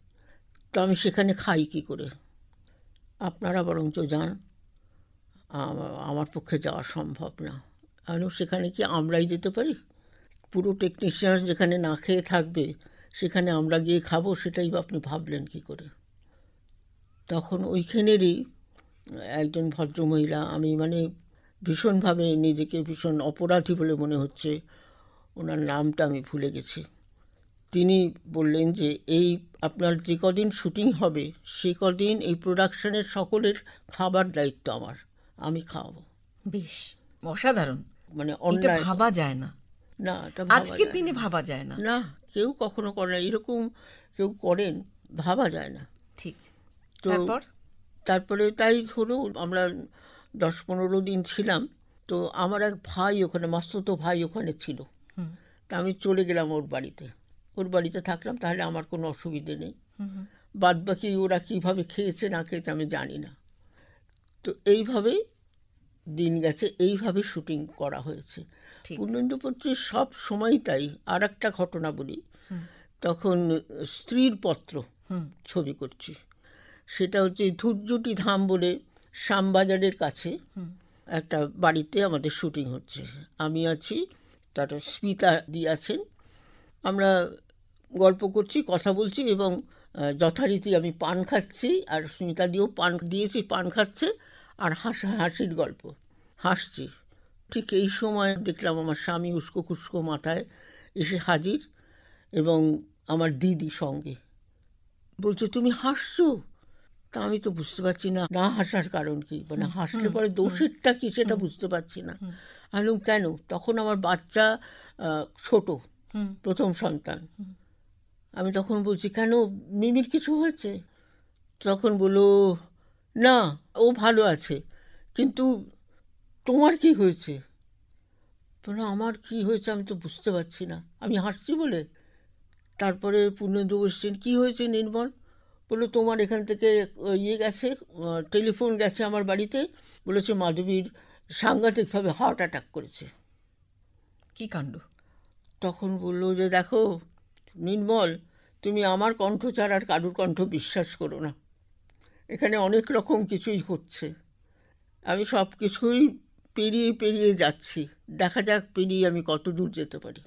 তো আমি সেখানে খাই কী করে? আপনারা বরঞ্চ যান, আমার পক্ষে যাওয়া সম্ভব না। আর সেখানে কি আমরাই যেতে পারি? পুরো টেকনিশিয়ান যেখানে না খেয়ে থাকবে সেখানে আমরা গিয়ে খাবো, সেটাই আপনি ভাবলেন কী করে? তখন ওইখানেরই একজন ভদ্রমহিলা, আমি মানে ভীষণভাবে নিজেকে ভীষণ অপরাধী বলে মনে হচ্ছে, ওনার নামটা আমি ভুলে গেছি, তিনি বললেন যে এই আপনার যে কদিন শুটিং হবে সে কদিন এই প্রোডাকশনের সকলের খাবার দায়িত্ব আমার, আমি খাওয়াবো। বেশ অসাধারণ, মানে এটা ভাবা যায় না, না আজকের দিনে ভাবা যায় না, না কেউ কখনো করে না, এরকম কেউ করেন ভাবা যায় না। ঠিক। তো তারপরে তাই হলো, আমরা 10-15 দিন ছিলাম। তো আমার এক ভাই ওখানে, মাস্তুতো ভাই ওখানে ছিল, তা আমি চলে গেলাম ওর বাড়িতে থাকলাম, তাহলে আমার কোনো অসুবিধে নেই। বাদবাকি ওরা কীভাবে খেয়েছে না খেয়েছে আমি জানি না। তো এইভাবেই দিন গেছে, এইভাবে শুটিং করা হয়েছে। পূর্ণেন্দু পত্রীর সব সময় তাই। আর একটা ঘটনা বলি, তখন স্ত্রীর পত্র ছবি করছি, সেটা হচ্ছে ধূর্যটি ধাম বলে শ্যামবাজারের কাছে একটা বাড়িতে আমাদের শুটিং হচ্ছে। আমি আছি, তার স্মিতা দি আছেন। আমরা গল্প করছি, কথা বলছি, এবং যথারীতি আমি পান খাচ্ছি, আর স্মিতা দিও পান দিয়েছি, পান খাচ্ছে, আর হাসির গল্প, হাসছি। ঠিক এই সময় দেখলাম আমার স্বামী উস্কো খুস্কো মাথায় এসে হাজির, এবং আমার দিদি সঙ্গে। বলছে, তুমি হাসছো? তা আমি তো বুঝতে পারছি না না হাসার কারণ কি, মানে হাসলে পরে দোষেরটা কি সেটা বুঝতে পারছি না। আমি কেন? তখন আমার বাচ্চা ছোট, প্রথম সন্তান। আমি তখন বলছি, কেন, মিমির কিছু হয়েছে? তখন বললো, না, ও ভালো আছে, কিন্তু তোমার কি হয়েছে? বললো, আমার কি হয়েছে আমি তো বুঝতে পারছি না, আমি হাসছি বলে। তারপরে পূর্ণেন্দু বলছেন, কী হয়েছে নির্মল? বললো, তোমার এখান থেকে ইয়ে গেছে, টেলিফোন গেছে আমার বাড়িতে, বলেছে মাধবীর সাংঘাতিকভাবে হার্ট অ্যাটাক করেছে। কি কাণ্ড! তখন বললো যে, দেখো নির্মল, তুমি আমার কণ্ঠ ছাড়া আর কারুর কণ্ঠ বিশ্বাস করো না, এখানে অনেক রকম কিছুই হচ্ছে, আমি সব কিছুই পেরিয়ে পেরিয়ে যাচ্ছি, দেখা যাক পেরিয়ে আমি কত দূর যেতে পারি।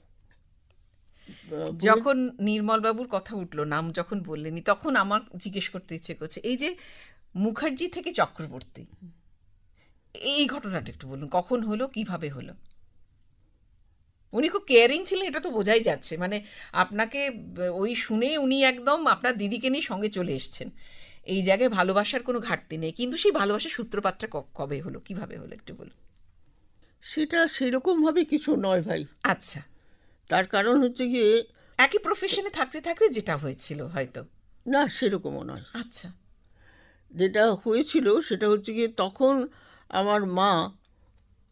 যখন নির্মলবাবুর কথা উঠলো, নাম যখন বললেনি, তখন আমার জিজ্ঞেস করতে ইচ্ছে করছে, এই যে মুখার্জি থেকে চক্রবর্তী, এই ঘটনাটা একটু বলুন, কখন হলো, কিভাবে হলো? উনি খুব কেয়ারিং ছিলেন, এটা তো বোঝাই যাচ্ছে, মানে আপনাকে ওই শুনে উনি একদম আপনার দিদিকে নিয়ে সঙ্গে চলে এসছেন। এই জায়গায় ভালোবাসার কোনো ঘাটতি নেই, কিন্তু সেই ভালোবাসার সূত্রপাতটা কবে হলো, কিভাবে হলো, একটু বলুন। সেটা সেরকমভাবে কিছু নয় ভাই। আচ্ছা। তার কারণ হচ্ছে গিয়ে একই প্রফেশনে থাকতে থাকতে যেটা হয়েছিল হয়তো। না, সেরকমও নয়। আচ্ছা। যেটা হয়েছিল সেটা হচ্ছে গিয়ে, তখন আমার মা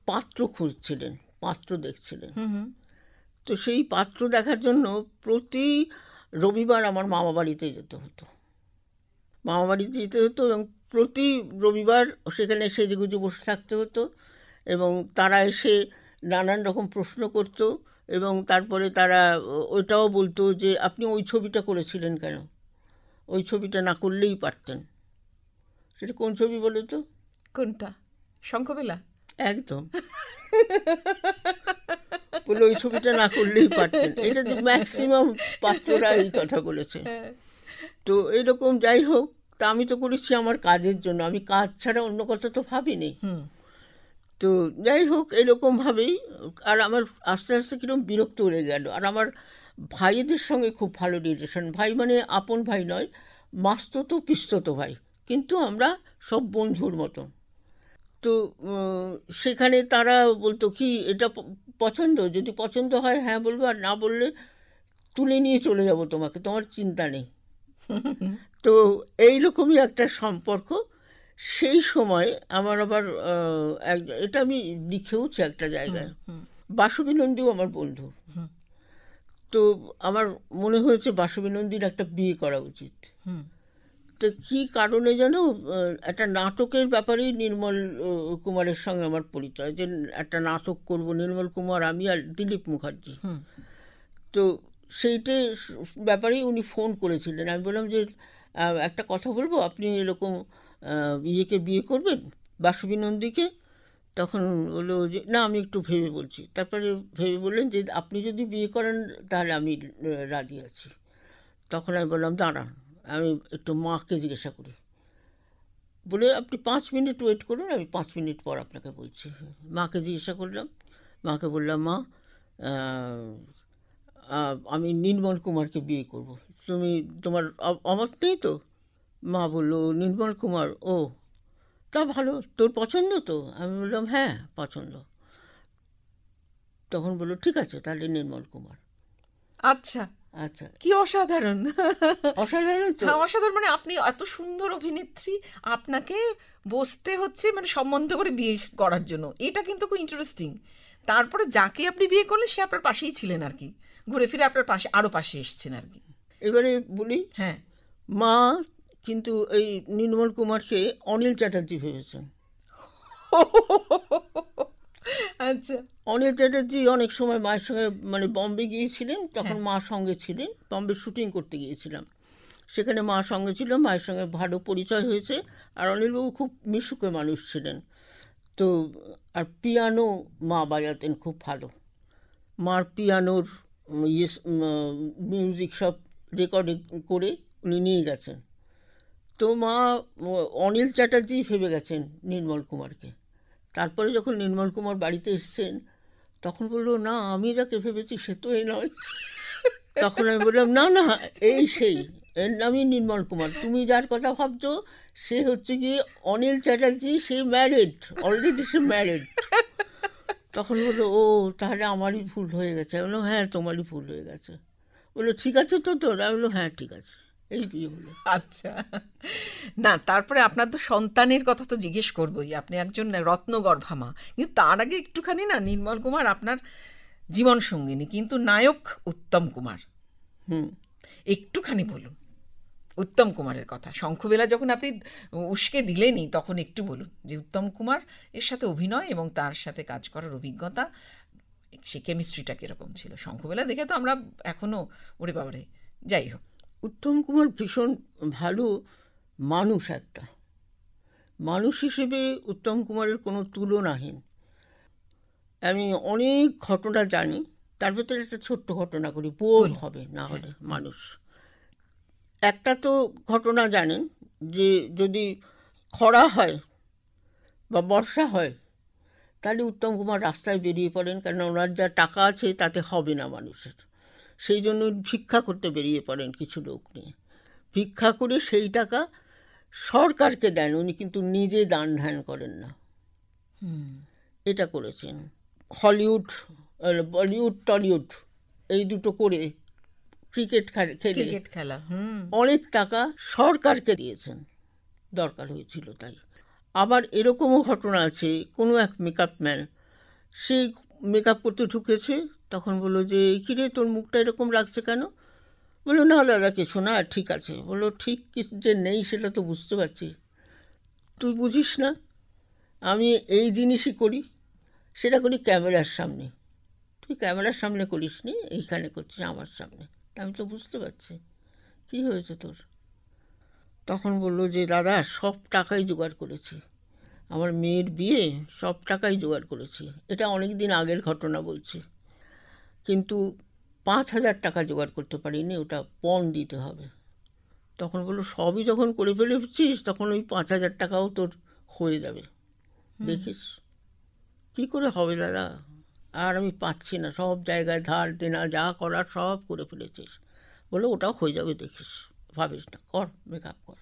পাত্র খুঁজছিলেন, পাত্র দেখছিলেন। তো সেই পাত্র দেখার জন্য প্রতি রবিবার আমার মামা বাড়িতে যেতে হতো, মামা বাড়িতে যেতে হতো, এবং প্রতি রবিবার সেখানে সেজেগুজে বসে থাকতে হতো, এবং তারা এসে নানান রকম প্রশ্ন করতো, এবং তারপরে তারা ওইটাও বলতো যে, আপনি ওই ছবিটা করেছিলেন কেন? ওই ছবিটা না করলেই পারতেন। সেটা কোন ছবি বলে তো? কোনটা? শঙ্খবেলা? একদম। বলে ওই ছবিটা না করলেই পারতেন। এটা তো ম্যাক্সিমাম পাত্ররা এই কথা বলেছে। তো এইরকম, যাই হোক, তা আমি তো করেছি আমার কাজের জন্য, আমি কাজ ছাড়া অন্য কথা তো ভাবিনি। তো যাই হোক, এরকমভাবেই, আর আমার আস্তে আস্তে কীরকম বিরক্ত হয়ে গেল। আর আমার ভাইদের সঙ্গে খুব ভালো রিলেশন, ভাই মানে আপন ভাই নয়, মাস্ততো পিস্ততো ভাই, কিন্তু আমরা সব বন্ধুর মতো। তো সেখানে তারা বলতো, কি এটা পছন্দ? যদি পছন্দ হয় হ্যাঁ বলবো, আর না বললে তুলে নিয়ে চলে যাব তোমাকে, তোমার চিন্তা নেই। তো এইরকমই একটা সম্পর্ক। সেই সময় আমার আবার এটা আমি লিখেওছি একটা জায়গায়, বাসবী নন্দীও আমার বন্ধু। তো আমার মনে হয়েছে বাসবী নন্দীর একটা বিয়ে করা উচিত। তো কী কারণে যেন, একটা নাটকের ব্যাপারেই নির্মল কুমারের সঙ্গে আমার পরিচয়, যে একটা নাটক করব, নির্মল কুমার, আমি আর দিলীপ মুখার্জি। তো সেইটার ব্যাপারেই উনি ফোন করেছিলেন। আমি বললাম যে, একটা কথা বলবো, আপনি এরকম ইয়েকে বিয়ে করবেন, বাসবী নন্দীকে? তখন বললো যে, না, আমি একটু ভেবে বলছি। তারপরে ভেবে বললেন যে, আপনি যদি বিয়ে করেন তাহলে আমি রাজি আছি। তখন আমি বললাম, দাঁড়ান, আমি একটু মাকে জিজ্ঞাসা করি। বলে, আপনি 5 মিনিট ওয়েট করুন, আমি 5 মিনিট পর আপনাকে বলছি। মাকে জিজ্ঞাসা করলাম, মাকে বললাম, মা, আমি নির্মল কুমারকে বিয়ে করব, তোমার অমত নেই তো? মা বলল, নির্মল কুমার, ও তা ভালো, তোর পছন্দ তো? আমি বললাম, হ্যাঁ, পছন্দ। তখন বললো, ঠিক আছে, তাহলে নির্মল কুমার। আচ্ছা আচ্ছা, কি অসাধারণ! অসাধারণ তো। হ্যাঁ, অসাধারণ, মানে আপনি এত সুন্দর অভিনেত্রী, আপনাকে বসতে হচ্ছে মানে সম্বন্ধ করে বিয়ে করার জন্য, এটা কিন্তু খুব ইন্টারেস্টিং। তারপরে যাকে আপনি বিয়ে করলেন সে আপনার পাশেই ছিলেন আর কি, ঘুরে ফিরে আপনার পাশে, আরও পাশে এসছেন আর কি। এবারে বলি, হ্যাঁ, মা কিন্তু এই নির্মল কুমারকে অনিল চ্যাটার্জি ভেবেছেন। আচ্ছা। অনিল চ্যাটার্জি অনেক সময় মায়ের সঙ্গে, মানে বম্বে গিয়েছিলেন, তখন মা সঙ্গে ছিলেন, বম্বে শুটিং করতে গিয়েছিলাম, সেখানে মা সঙ্গে ছিল, মায়ের সঙ্গে ভালো পরিচয় হয়েছে। আর অনিলবাবু খুব মিশুকে মানুষ ছিলেন। তো আর পিয়ানো মা বাজাতেন খুব ভালো। মার পিয়ানোর মিউজিক সব রেকর্ডিং করে উনি নিয়ে গেছেন। তো মা অনিল চ্যাটার্জি ভেবে গেছেন নির্মল কুমারকে। তারপরে যখন নির্মল কুমার বাড়িতে এসছেন তখন বললো, না আমি যাকে ভেবেছি সে তো এই নয়। তখন আমি বললাম, না না এই সেই, এর নামই নির্মল কুমার, তুমি যার কথা ভাবছো সে হচ্ছে কি অনিল চ্যাটার্জি, সে ম্যারিড, অলরেডি সে ম্যারিড। তখন বললো, ও তাহলে আমারই ভুল হয়ে গেছে। আমি বললাম, হ্যাঁ তোমারই ভুল হয়ে গেছে। বললো, ঠিক আছে তো তোর? আমি বললো, হ্যাঁ ঠিক আছে। এই বিয়ে হলো। আচ্ছা, না তারপরে আপনার তো সন্তানের কথা তো জিজ্ঞেস করবোই, আপনি একজন রত্নগর্ভা মা, কিন্তু তার আগে একটুখানি না, নির্মল কুমার আপনার জীবন সঙ্গিনী কিন্তু নায়ক উত্তম কুমার, একটুখানি বলুন উত্তম কুমারের কথা। শঙ্খবেলা যখন আপনি উস্কে দিলেনই তখন একটু বলুন যে উত্তম কুমার এর সাথে অভিনয় এবং তার সাথে কাজ করার অভিজ্ঞতা, সে কেমিস্ট্রিটা কীরকম ছিল। শঙ্খবেলা দেখে তো আমরা এখনও ওরে বাবারে। যাই হোক, উত্তম কুমার ভীষণ ভালো মানুষ, একটা মানুষ হিসেবে উত্তম কুমারের কোনো তুলনাহীন। আমি অনেক ঘটনা জানি, তার ভেতরে একটা ছোট্ট ঘটনা করি, বোর হবে না হলে মানুষ। একটা তো ঘটনা জানেন যে যদি খরা হয় বা বর্ষা হয় তাহলে উত্তম কুমার রাস্তায় বেরিয়ে পড়েন, কারণ ওনার যা টাকা আছে তাতে হবে না মানুষের। সেই জন্য ভিক্ষা করতে বেরিয়ে পড়েন কিছু লোক নিয়ে, ভিক্ষা করে সেই টাকা সরকারকে দেন, উনি কিন্তু নিজে দান ধ্যান করেন না। এটা করেছেন। হলিউড, বলিউড, টলিউড এই দুটো করে ক্রিকেট খেলা অনেক টাকা সরকারকে দিয়েছেন, দরকার হয়েছিল তাই। আবার এরকমও ঘটনা আছে, কোনো এক মেকআপ ম্যান সে মেকআপ করতে ঢুকেছে, তখন বললো যে কিরে তোর মুখটা এরকম লাগছে কেন? বললো, না দাদা কিছু না, ঠিক আছে। বললো, ঠিক যে নেই সেটা তো বুঝতে পারছি, তুই বুঝিস না আমি এই জিনিসই করি, সেটা করি ক্যামেরার সামনে, তুই ক্যামেরার সামনে করিস নি, এইখানে করছিস আমার সামনে, আমি তো বুঝতে পারছি, কি হয়েছে তোর? তখন বললো যে দাদা সব টাকাই জোগাড় করেছি, আমার মেয়ের বিয়ে সব টাকাই জোগাড় করেছি, এটা অনেক দিন আগের ঘটনা বলছি, কিন্তু 5,000 টাকা জোগাড় করতে পারিনি, ওটা পণ দিতে হবে। তখন বললো, সবই যখন করে ফেলেছিস তখন ওই 5,000 টাকাও তোর হয়ে যাবে, দেখিস। কি করে হবে দাদা, আর আমি পাচ্ছি না, সব জায়গায় ধার দেনা যা করার সব করে ফেলেছিস। বললো, ওটাও হয়ে যাবে দেখিস, ভাবিস না, কর মেকআপ কর।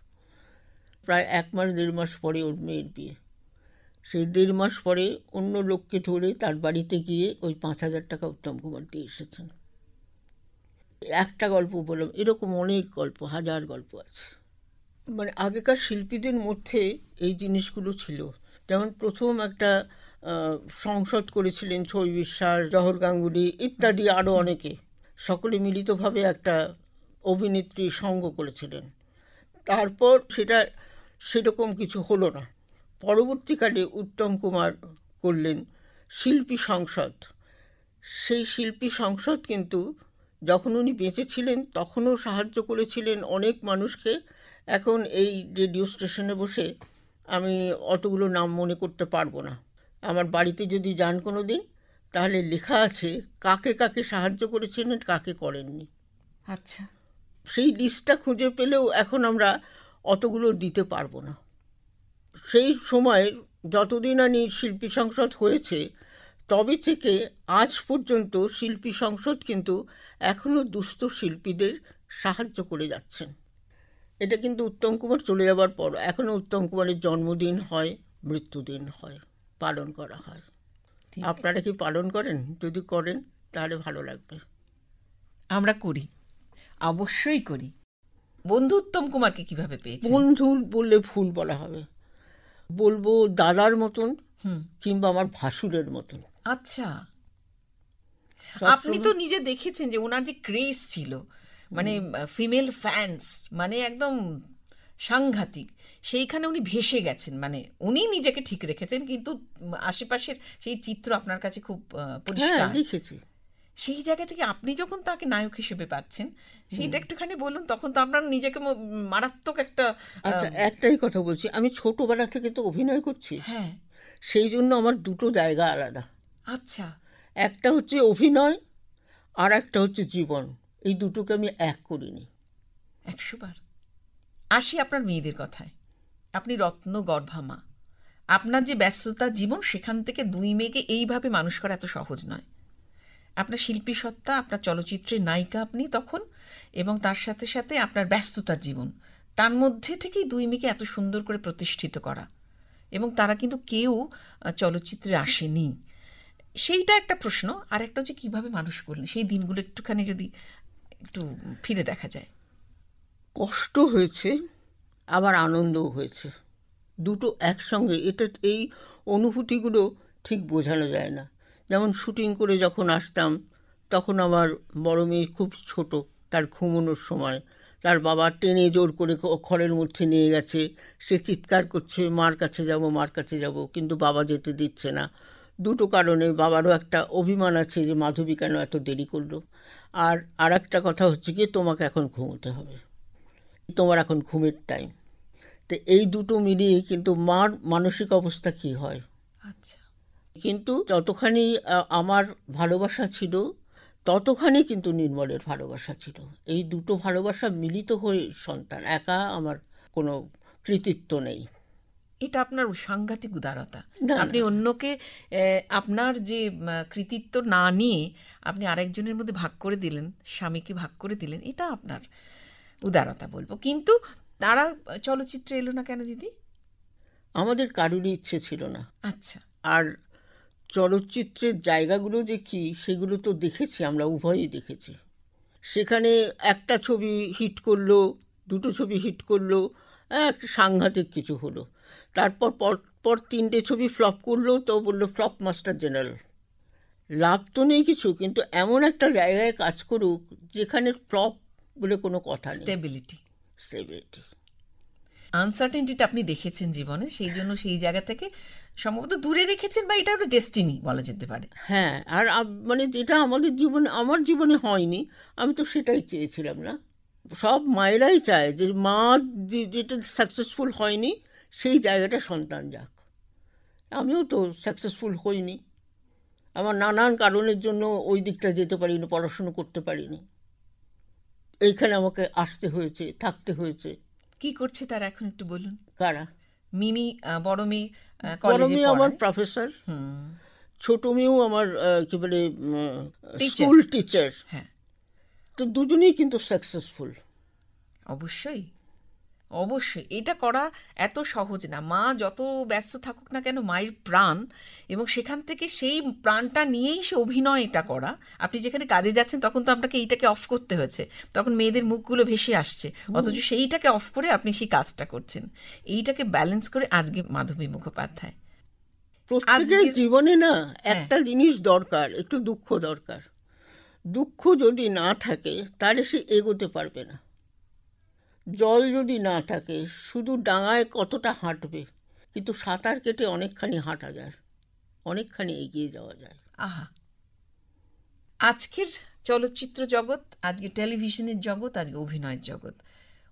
প্রায় 1 মাস 1.5 মাস পরে ওর মেয়ের বিয়ে। সেই 1.5 মাস পরে অন্য লোককে ধরে তার বাড়িতে গিয়ে ওই 5,000 টাকা উত্তম কুমার দিয়ে এসেছেন। একটা গল্প বললাম, এরকম অনেক গল্প, হাজার গল্প আছে। মানে আগেকার শিল্পীদের মধ্যে এই জিনিসগুলো ছিল। যেমন প্রথম একটা সংসদ করেছিলেন ছবি বিশ্বাস, জহর গাঙ্গুলি ইত্যাদি আরও অনেকে, সকলে মিলিতভাবে একটা অভিনেত্রী সঙ্গ করেছিলেন। তারপর সেটা সেরকম কিছু হলো না। পরবর্তীকালে উত্তম কুমার করলেন শিল্পী সংসদ। সেই শিল্পী সংসদ কিন্তু যখন উনি বেঁচে ছিলেন তখনও সাহায্য করেছিলেন অনেক মানুষকে। এখন এই রেডিও স্টেশনে বসে আমি অতগুলো নাম মনে করতে পারবো না। আমার বাড়িতে যদি যান কোনো দিন, তাহলে লেখা আছে কাকে কাকে সাহায্য করেছিলেন, কাকে করেননি। আচ্ছা, সেই লিস্টটা খুঁজে পেলেও এখন আমরা অতগুলো দিতে পারবো না। সেই সময় যতদিন আমি শিল্পী সংসদ হয়েছে তবে থেকে আজ পর্যন্ত শিল্পী সংসদ কিন্তু এখনও দুস্থ শিল্পীদের সাহায্য করে যাচ্ছেন। এটা কিন্তু উত্তম কুমার চলে যাবার পর এখনও উত্তম কুমারের জন্মদিন হয়, মৃত্যুদিন হয়, পালন করা হয়। আপনারা কি পালন করেন? যদি করেন তাহলে ভালো লাগবে। আমরা করি, অবশ্যই করি। বন্ধু উত্তম কুমারকে কিভাবে পেয়েছেন? বন্ধু বললে ভুল বলা হবে, বলবো দাদার মতন কিংবা আমার ভাসুরের মতন। আচ্ছা, আপনি তো নিজে দেখেছেন যে ওনার যে ক্রেজ ছিল, মানে ফিমেল ফ্যান্স মানে একদম সাংঘাতিক, সেইখানে উনি ভেসে গেছেন, মানে উনি নিজেকে ঠিক রেখেছেন, কিন্তু আশেপাশের সেই চিত্র আপনার কাছে খুব পরিষ্কার দেখেছি। সেই জায়গা থেকে আপনি যখন তাকে নায়ক হিসেবে পাচ্ছেন, সেইটা একটুখানি বলুন। তখন তো আপনার নিজেকে মারাত্মক একটা। আচ্ছা, একটাই কথা বলছি, আমি ছোটবেলা থেকে তো অভিনয় করছি। হ্যাঁ, সেই জন্য আমার দুটো জায়গা আলাদা। আচ্ছা, একটা হচ্ছে অভিনয়, আর একটা হচ্ছে জীবন, এই দুটোকে আমি এক করিনি। 100 বার। আসি আপনার মেয়েদের কথায়। আপনি রত্ন গর্ভা মা, আপনার যে ব্যস্ততার জীবন, সেখান থেকে 2 মেয়েকে এইভাবে মানুষ করা এত সহজ নয়। আপনার শিল্পী সত্তা, আপনার চলচ্চিত্রের নায়িকা আপনি তখন, এবং তার সাথে সাথে আপনার ব্যস্ততার জীবন, তার মধ্যে থেকেই 2 মেয়েকে এত সুন্দর করে প্রতিষ্ঠিত করা, এবং তারা কিন্তু কেউ চলচ্চিত্রে আসেনি, সেইটা একটা প্রশ্ন। আর একটা হচ্ছে কীভাবে মানুষ করলেন সেই দিনগুলো, একটুখানি যদি একটু ফিরে দেখা যায়। কষ্ট হয়েছে, আবার আনন্দও হয়েছে, দুটো একসঙ্গে। এই অনুভূতিগুলো ঠিক বোঝানো যায় না। যেমন শুটিং করে যখন আসতাম, তখন আমার বড় মেয়ে খুব ছোট, তার ঘুমানোর সময় তার বাবা টেনে জোর করে ঘরের মধ্যে নিয়ে গেছে, সে চিৎকার করছে, মার কাছে যাব, মার কাছে যাব, কিন্তু বাবা যেতে দিচ্ছে না। দুটো কারণে, বাবারও একটা অভিমান আছে যে মাধবী কেন এত দেরি করলো, আর একটা কথা হচ্ছে কি, তোমাকে এখন ঘুমোতে হবে, তোমার এখন ঘুমের টাইম। তো এই দুটো মিলিয়ে কিন্তু মার মানসিক অবস্থা কি হয়। আচ্ছা। কিন্তু যতখানি আমার ভালোবাসা ছিল, ততখানি কিন্তু নির্মলের ভালোবাসা ছিল। এই দুটো ভালোবাসা মিলিত হয়ে সন্তান, একা আমার কোনো কৃতিত্ব নেই। এটা আপনার সাংঘাতিক উদারতা। না, আপনি অন্যকে আপনার যে কৃতিত্ব না নিয়ে আপনি আরেকজনের মধ্যে ভাগ করে দিলেন, স্বামীকে ভাগ করে দিলেন, এটা আপনার উদারতা বলবো। কিন্তু তারা চলচ্চিত্রে এলো না কেন দিদি? আমাদের কারুরই ইচ্ছে ছিল না। আচ্ছা। আর চলচ্চিত্রের জায়গাগুলো যে কী, সেগুলো তো দেখেছি, আমরা উভয়ই দেখেছি। সেখানে একটা ছবি হিট করলো, দুটো ছবি হিট করলো, একটা সাংঘাতিক কিছু হলো, তারপর পর 3টে ছবি ফ্লপ করলো, তো বললো ফ্লপ মাস্টার জেনারেল। লাভ তো নেই কিছু, কিন্তু এমন একটা জায়গায় কাজ করুক যেখানে ফ্লপ বলে কোনো কথা নেই। স্টেবিলিটি, স্টেবিলিটি, আনসার্টেনটিটা আপনি দেখেছেন জীবনে, সেই জন্য সেই জায়গা থেকে সম্ভবত দূরে রেখেছেন, বা এটা একটা ডেস্টিনি বলা যেতে পারে। হ্যাঁ। আর মানে যেটা আমাদের জীবনে, আমার জীবনে হয়নি, আমি তো সেটাই চেয়েছিলাম না। সব মায়েরাই চায় যে মা যেটা সাকসেসফুল হয়নি, সেই জায়গাটা সন্তান যাক। আমিও তো সাকসেসফুল হইনি, আমার নানান কারণের জন্য ওই দিকটা যেতে পারিনি, পড়াশুনো করতে পারিনি, এইখানে আমাকে আসতে হয়েছে, থাকতে হয়েছে। কি করছে তারা এখন একটু বলুন। কারা? মিমি বড় মেয়ে বড় কলেজে মেয়ে আমার পড়ায়। প্রফেসর, ছোট মেয়েও আমার কি বলে Teacher. School teacher. হ্যাঁ, তো দুজনেই কিন্তু সাকসেসফুল। অবশ্যই অবশ্যই। এটা করা এত সহজ না। মা যত ব্যস্ত থাকুক না কেন, মায়ের প্রাণ, এবং সেখান থেকে সেই প্রাণটা নিয়েই সে অভিনয়টা করা। আপনি যেখানে কাজে যাচ্ছেন তখন তো আপনাকে এইটাকে অফ করতে হয়েছে, তখন মেয়েদের মুখগুলো ভেসে আসছে, অথচ সেইটাকে অফ করে আপনি সেই কাজটা করছেন। এইটাকে ব্যালেন্স করে আজকে মাধবী মুখোপাধ্যায়। প্রত্যেকের জীবনে না একটা জিনিস দরকার, একটু দুঃখ দরকার। দুঃখ যদি না থাকে তাহলে সে এগোতে পারবে না। জল যদি না থাকে, শুধু ডাঙায় কতটা হাঁটবে, কিন্তু সাঁতার কেটে অনেকখানি হাঁটা যায়, অনেকখানি এগিয়ে যাওয়া যায়। আহা, আজকের চলচ্চিত্র জগৎ, আজকে টেলিভিশনের জগৎ, আজকে অভিনয়ের জগৎ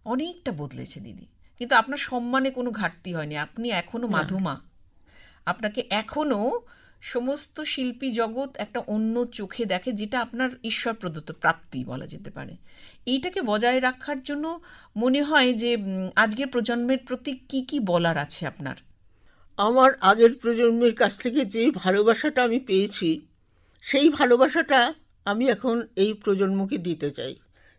অনেকটা বদলেছে দিদি, কিন্তু আপনার সম্মানে কোনো ঘাটতি হয়নি। আপনি এখনো মাধুমা, আপনাকে এখনো সমস্ত শিল্পী জগৎ একটা অন্য চোখে দেখে, যেটা আপনার ঈশ্বর প্রদত্ত প্রাপ্তি বলা যেতে পারে। এইটাকে বজায় রাখার জন্য মনে হয় যে আজকের প্রজন্মের প্রতি কি কি বলার আছে আপনার? আমার আগের প্রজন্মের কাছ থেকে যে ভালোবাসাটা আমি পেয়েছি, সেই ভালোবাসাটা আমি এখন এই প্রজন্মকে দিতে চাই।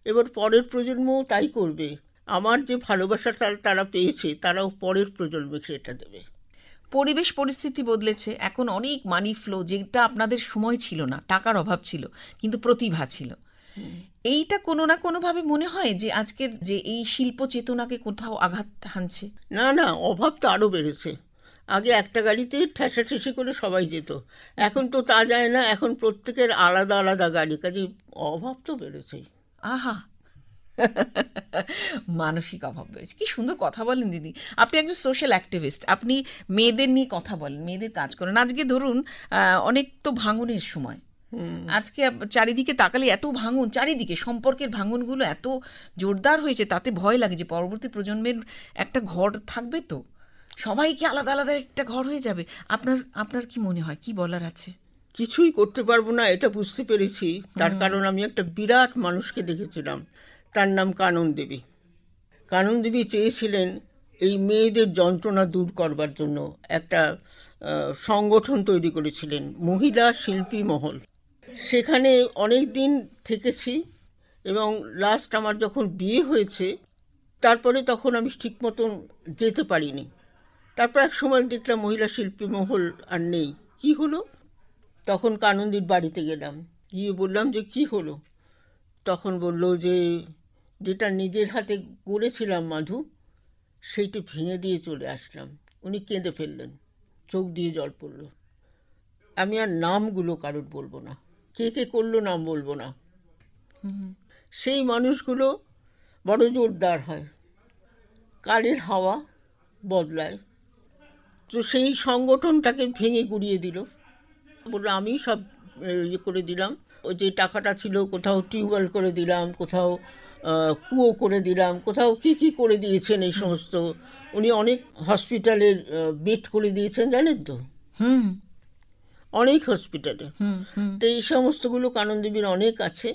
এবার পরের প্রজন্মও তাই করবে। আমার যে ভালোবাসাটা তারা পেয়েছে, তারাও পরের প্রজন্মে সেটা দেবে। পরিবেশ পরিস্থিতি বদলেছে, এখন অনেক মানি ফ্লো, যেটা আপনাদের সময় ছিল না, টাকার অভাব ছিল, কিন্তু প্রতিভা ছিল। এইটা কোনো না কোনোভাবে মনে হয় যে আজকের যে এই শিল্প চেতনাকে কোথাও আঘাত হানছে? না না, অভাব তো আরও বেড়েছে। আগে একটা গাড়িতে ঠেসাঠেসি করে সবাই যেত, এখন তো তা যায় না, এখন প্রত্যেকের আলাদা আলাদা গাড়ি, কাজে অভাব তো বেড়েছেই। আহা, মানসিক অভাব বেড়েছে। কি সুন্দর কথা বলেন দিদি। আপনি একজন সোশ্যাল অ্যাক্টিভিস্ট, আপনি মেয়েদের নিয়ে কথা বলেন, মেয়েদের কাজ করেন। আজকে ধরুন অনেক তো ভাঙনের সময়, আজকে চারিদিকে তাকালে এত ভাঙন, চারিদিকে সম্পর্কের ভাঙনগুলো এত জোরদার হয়েছে, তাতে ভয় লাগে যে পরবর্তী প্রজন্মের একটা ঘর থাকবে তো, সবাইকে আলাদা আলাদা একটা ঘর হয়ে যাবে। আপনার কি মনে হয়, কি বলার আছে? কিছুই করতে পারবো না এটা বুঝতে পেরেছি। তার কারণ আমি একটা বিরাট মানুষকে দেখেছিলাম, তার নাম কানন দেবী। কানন দেবী চেয়েছিলেন এই মেয়েদের যন্ত্রণা দূর করবার জন্য একটা সংগঠন তৈরি করেছিলেন, মহিলা শিল্পী মহল। সেখানে অনেক দিন থেকেছি এবং লাস্ট আমার যখন বিয়ে হয়েছে তারপরে তখন আমি ঠিক মতন যেতে পারিনি। তারপর এক সময় দেখলাম মহিলা শিল্পী মহল আর নেই। কি হলো? তখন কানন্দির বাড়িতে গেলাম, গিয়ে বললাম যে কি হলো? তখন বলল যে যেটা নিজের হাতে গড়েছিলাম মাধু, সেইটি ভেঙে দিয়ে চলে আসলাম। উনি কেঁদে ফেললেন, চোখ দিয়ে জল পড়ল। আমি আর নামগুলো কারোর বলবো না, কে কে করলো নাম বলবো না। সেই মানুষগুলো বড় জোরদার হয়, কালের হাওয়া বদলায়। তো সেই সংগঠনটাকে ভেঙে গুড়িয়ে দিল, বললো আমি সব ইয়ে করে দিলাম। ওই যে টাকাটা ছিল কোথাও টিউবওয়েল করে দিলাম, কোথাও কুয়ো করে দিলাম, কোথাও কি কি করে দিয়েছেন এই সমস্ত। উনি অনেক হসপিটালের বেড করে দিয়েছেন, জানেন তো, অনেক হসপিটালে। তো এই সমস্তগুলো কাননদেবীর অনেক আছে,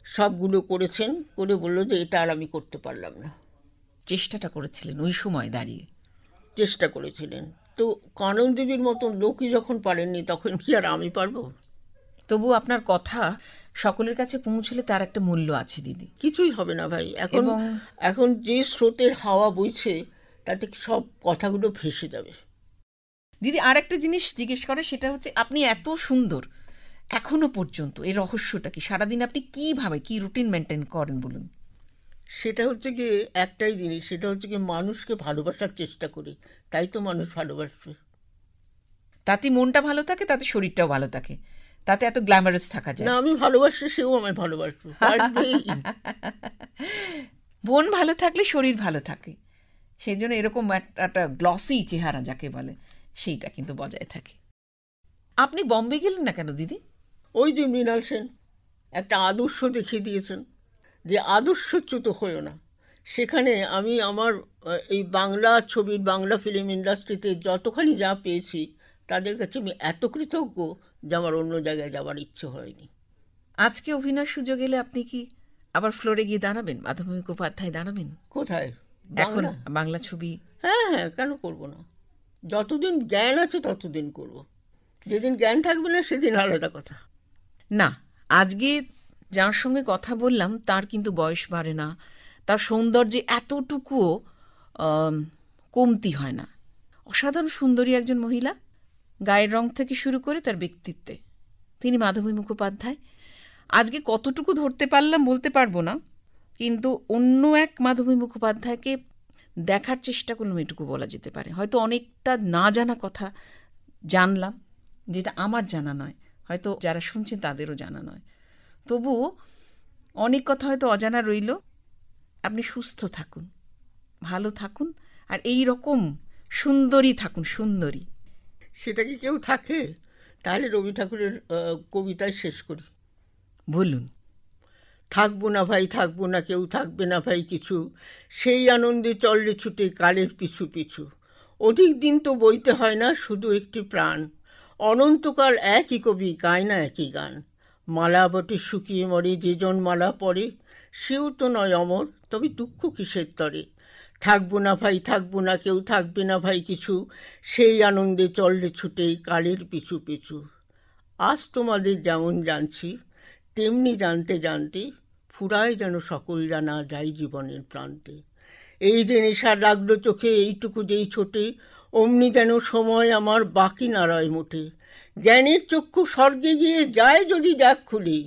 সবগুলো করেছেন, করে বললো যে এটা আর আমি করতে পারলাম না। চেষ্টাটা করেছিলেন ওই সময় দাঁড়িয়ে, চেষ্টা করেছিলেন। তো কাননদেবীর মতন লোকই যখন পারেননি তখন কি আর আমি পারবো? তবু আপনার কথা সকলের কাছে পৌঁছলে তার একটা মূল্য আছে দিদি। কিছুই হবে না ভাই, এখন যে স্রোতের হাওয়া বইছে তাতে সব কথাগুলো ভেসে যাবে। দিদি আর একটা জিনিস জিজ্ঞেস করে, সেটা হচ্ছে আপনি এত সুন্দর এখনো পর্যন্ত, এর রহস্যটা কি? সারাদিন আপনি কিভাবে কি রুটিন মেনটেন করেন বলুন? সেটা হচ্ছে কি একটাই জিনিস, সেটা হচ্ছে কি মানুষকে ভালোবাসার চেষ্টা করি, তাই তো মানুষ ভালোবাসবে। তাতে মনটা ভালো থাকে, তাতে শরীরটাও ভালো থাকে, তাতে এত গ্ল্যামারাস থাকা যায় না। আমি ভালোবাসলে সেও আমায় ভালোবাসবে। মন ভালো থাকলে শরীর ভালো থাকে, সেই জন্য এরকম একটা গ্লসি চেহারা যাকে বলে সেইটা কিন্তু বজায় থাকে। আপনি বম্বে গেলেন না কেন দিদি? ওই যে মৃণাল সেন একটা আদর্শ দেখিয়ে দিয়েছেন যে আদর্শচ্যুত হয়েও না। সেখানে আমি আমার এই বাংলা ছবির, বাংলা ফিল্ম ইন্ডাস্ট্রিতে যতখানি যা পেয়েছি তাদের কাছে আমি এত কৃতজ্ঞ যে আমার অন্য জায়গায় যাওয়ার ইচ্ছে হয়নি। আজকে অভিনয়ের সুযোগ এলে আপনি কি আবার ফ্লোরে গিয়ে দাঁড়াবেন, মাধবী মুখোপাধ্যায় দাঁড়াবেন? কোথায়? এখন বাংলা ছবি? হ্যাঁ হ্যাঁ, কেন করব না? যতদিন জ্ঞান আছে ততদিন করব, যেদিন জ্ঞান থাকবে না সেদিন আলাদা কথা। না, আজকে যার সঙ্গে কথা বললাম তার কিন্তু বয়স বাড়ে না, তার সৌন্দর্যে এতটুকুও কমতি হয় না। অসাধারণ সুন্দরী একজন মহিলা, গায়ের রং থেকে শুরু করে তার ব্যক্তিত্বে। তিনি মাধবী মুখোপাধ্যায়। আজকে কতটুকু ধরতে পারলাম বলতে পারবো না, কিন্তু অন্য এক মাধবী মুখোপাধ্যায়কে দেখার চেষ্টা করলাম, এটুকু বলা যেতে পারে। হয়তো অনেকটা না জানা কথা জানলাম, যেটা আমার জানা নয়, হয়তো যারা শুনছেন তাদেরও জানা নয়। তবুও অনেক কথা হয়তো অজানা রইল। আপনি সুস্থ থাকুন, ভালো থাকুন, আর এই রকম সুন্দরী থাকুন, সুন্দরী। সেটা কি কেউ থাকে? তাহলে রবি ঠাকুরের কবিতায় শেষ করি। বলুন। থাকবো না ভাই, থাকবো না, কেউ থাকবে না ভাই কিছু, সেই আনন্দে চললে ছুটে কালের পিছু পিছু। অধিক দিন তো বইতে হয় না, শুধু একটি প্রাণ, অনন্তকাল একই কবি গায় না একই গান। মালা বটে শুকিয়ে মরে যেজন মালা পরে, সেও তো নয় অমর, তবে দুঃখ কিসের তরে। থাকবো না ভাই, থাকবো না, কেউ থাকবে না ভাই কিছু, সেই আনন্দে চললে ছুটে কালের পিছু পিছু। আজ তোমাদের যেমন জানছি, তেমনি জানতে জানতে ফুরায় যেন সকল জানা যায় জীবনের প্রান্তে। এই যে নেশা লাগলো চোখে এইটুকু যেই ছোটে, অমনি যেন সময় আমার বাকি নাড়ায় মোটে। জ্ঞানের চক্ষু স্বর্গে গিয়ে যায় যদি যাক খুলি,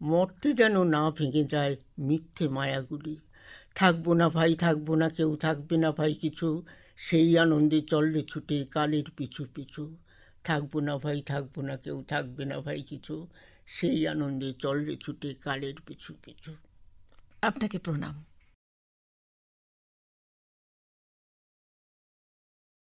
মরতে যেন না ভেঙে যায় মিথ্যে মায়াগুলি। থাকবো না ভাই, থাকবো না, কেউ থাকবে না ভাই কিছু, সেই আনন্দে চললে ছুটে কালের পিছু পিছু। থাকবো না ভাই, থাকবো না, কেউ থাকবে না ভাই কিছু, সেই আনন্দে চললে ছুটে কালের পিছু পিছু। আপনাকে প্রণাম।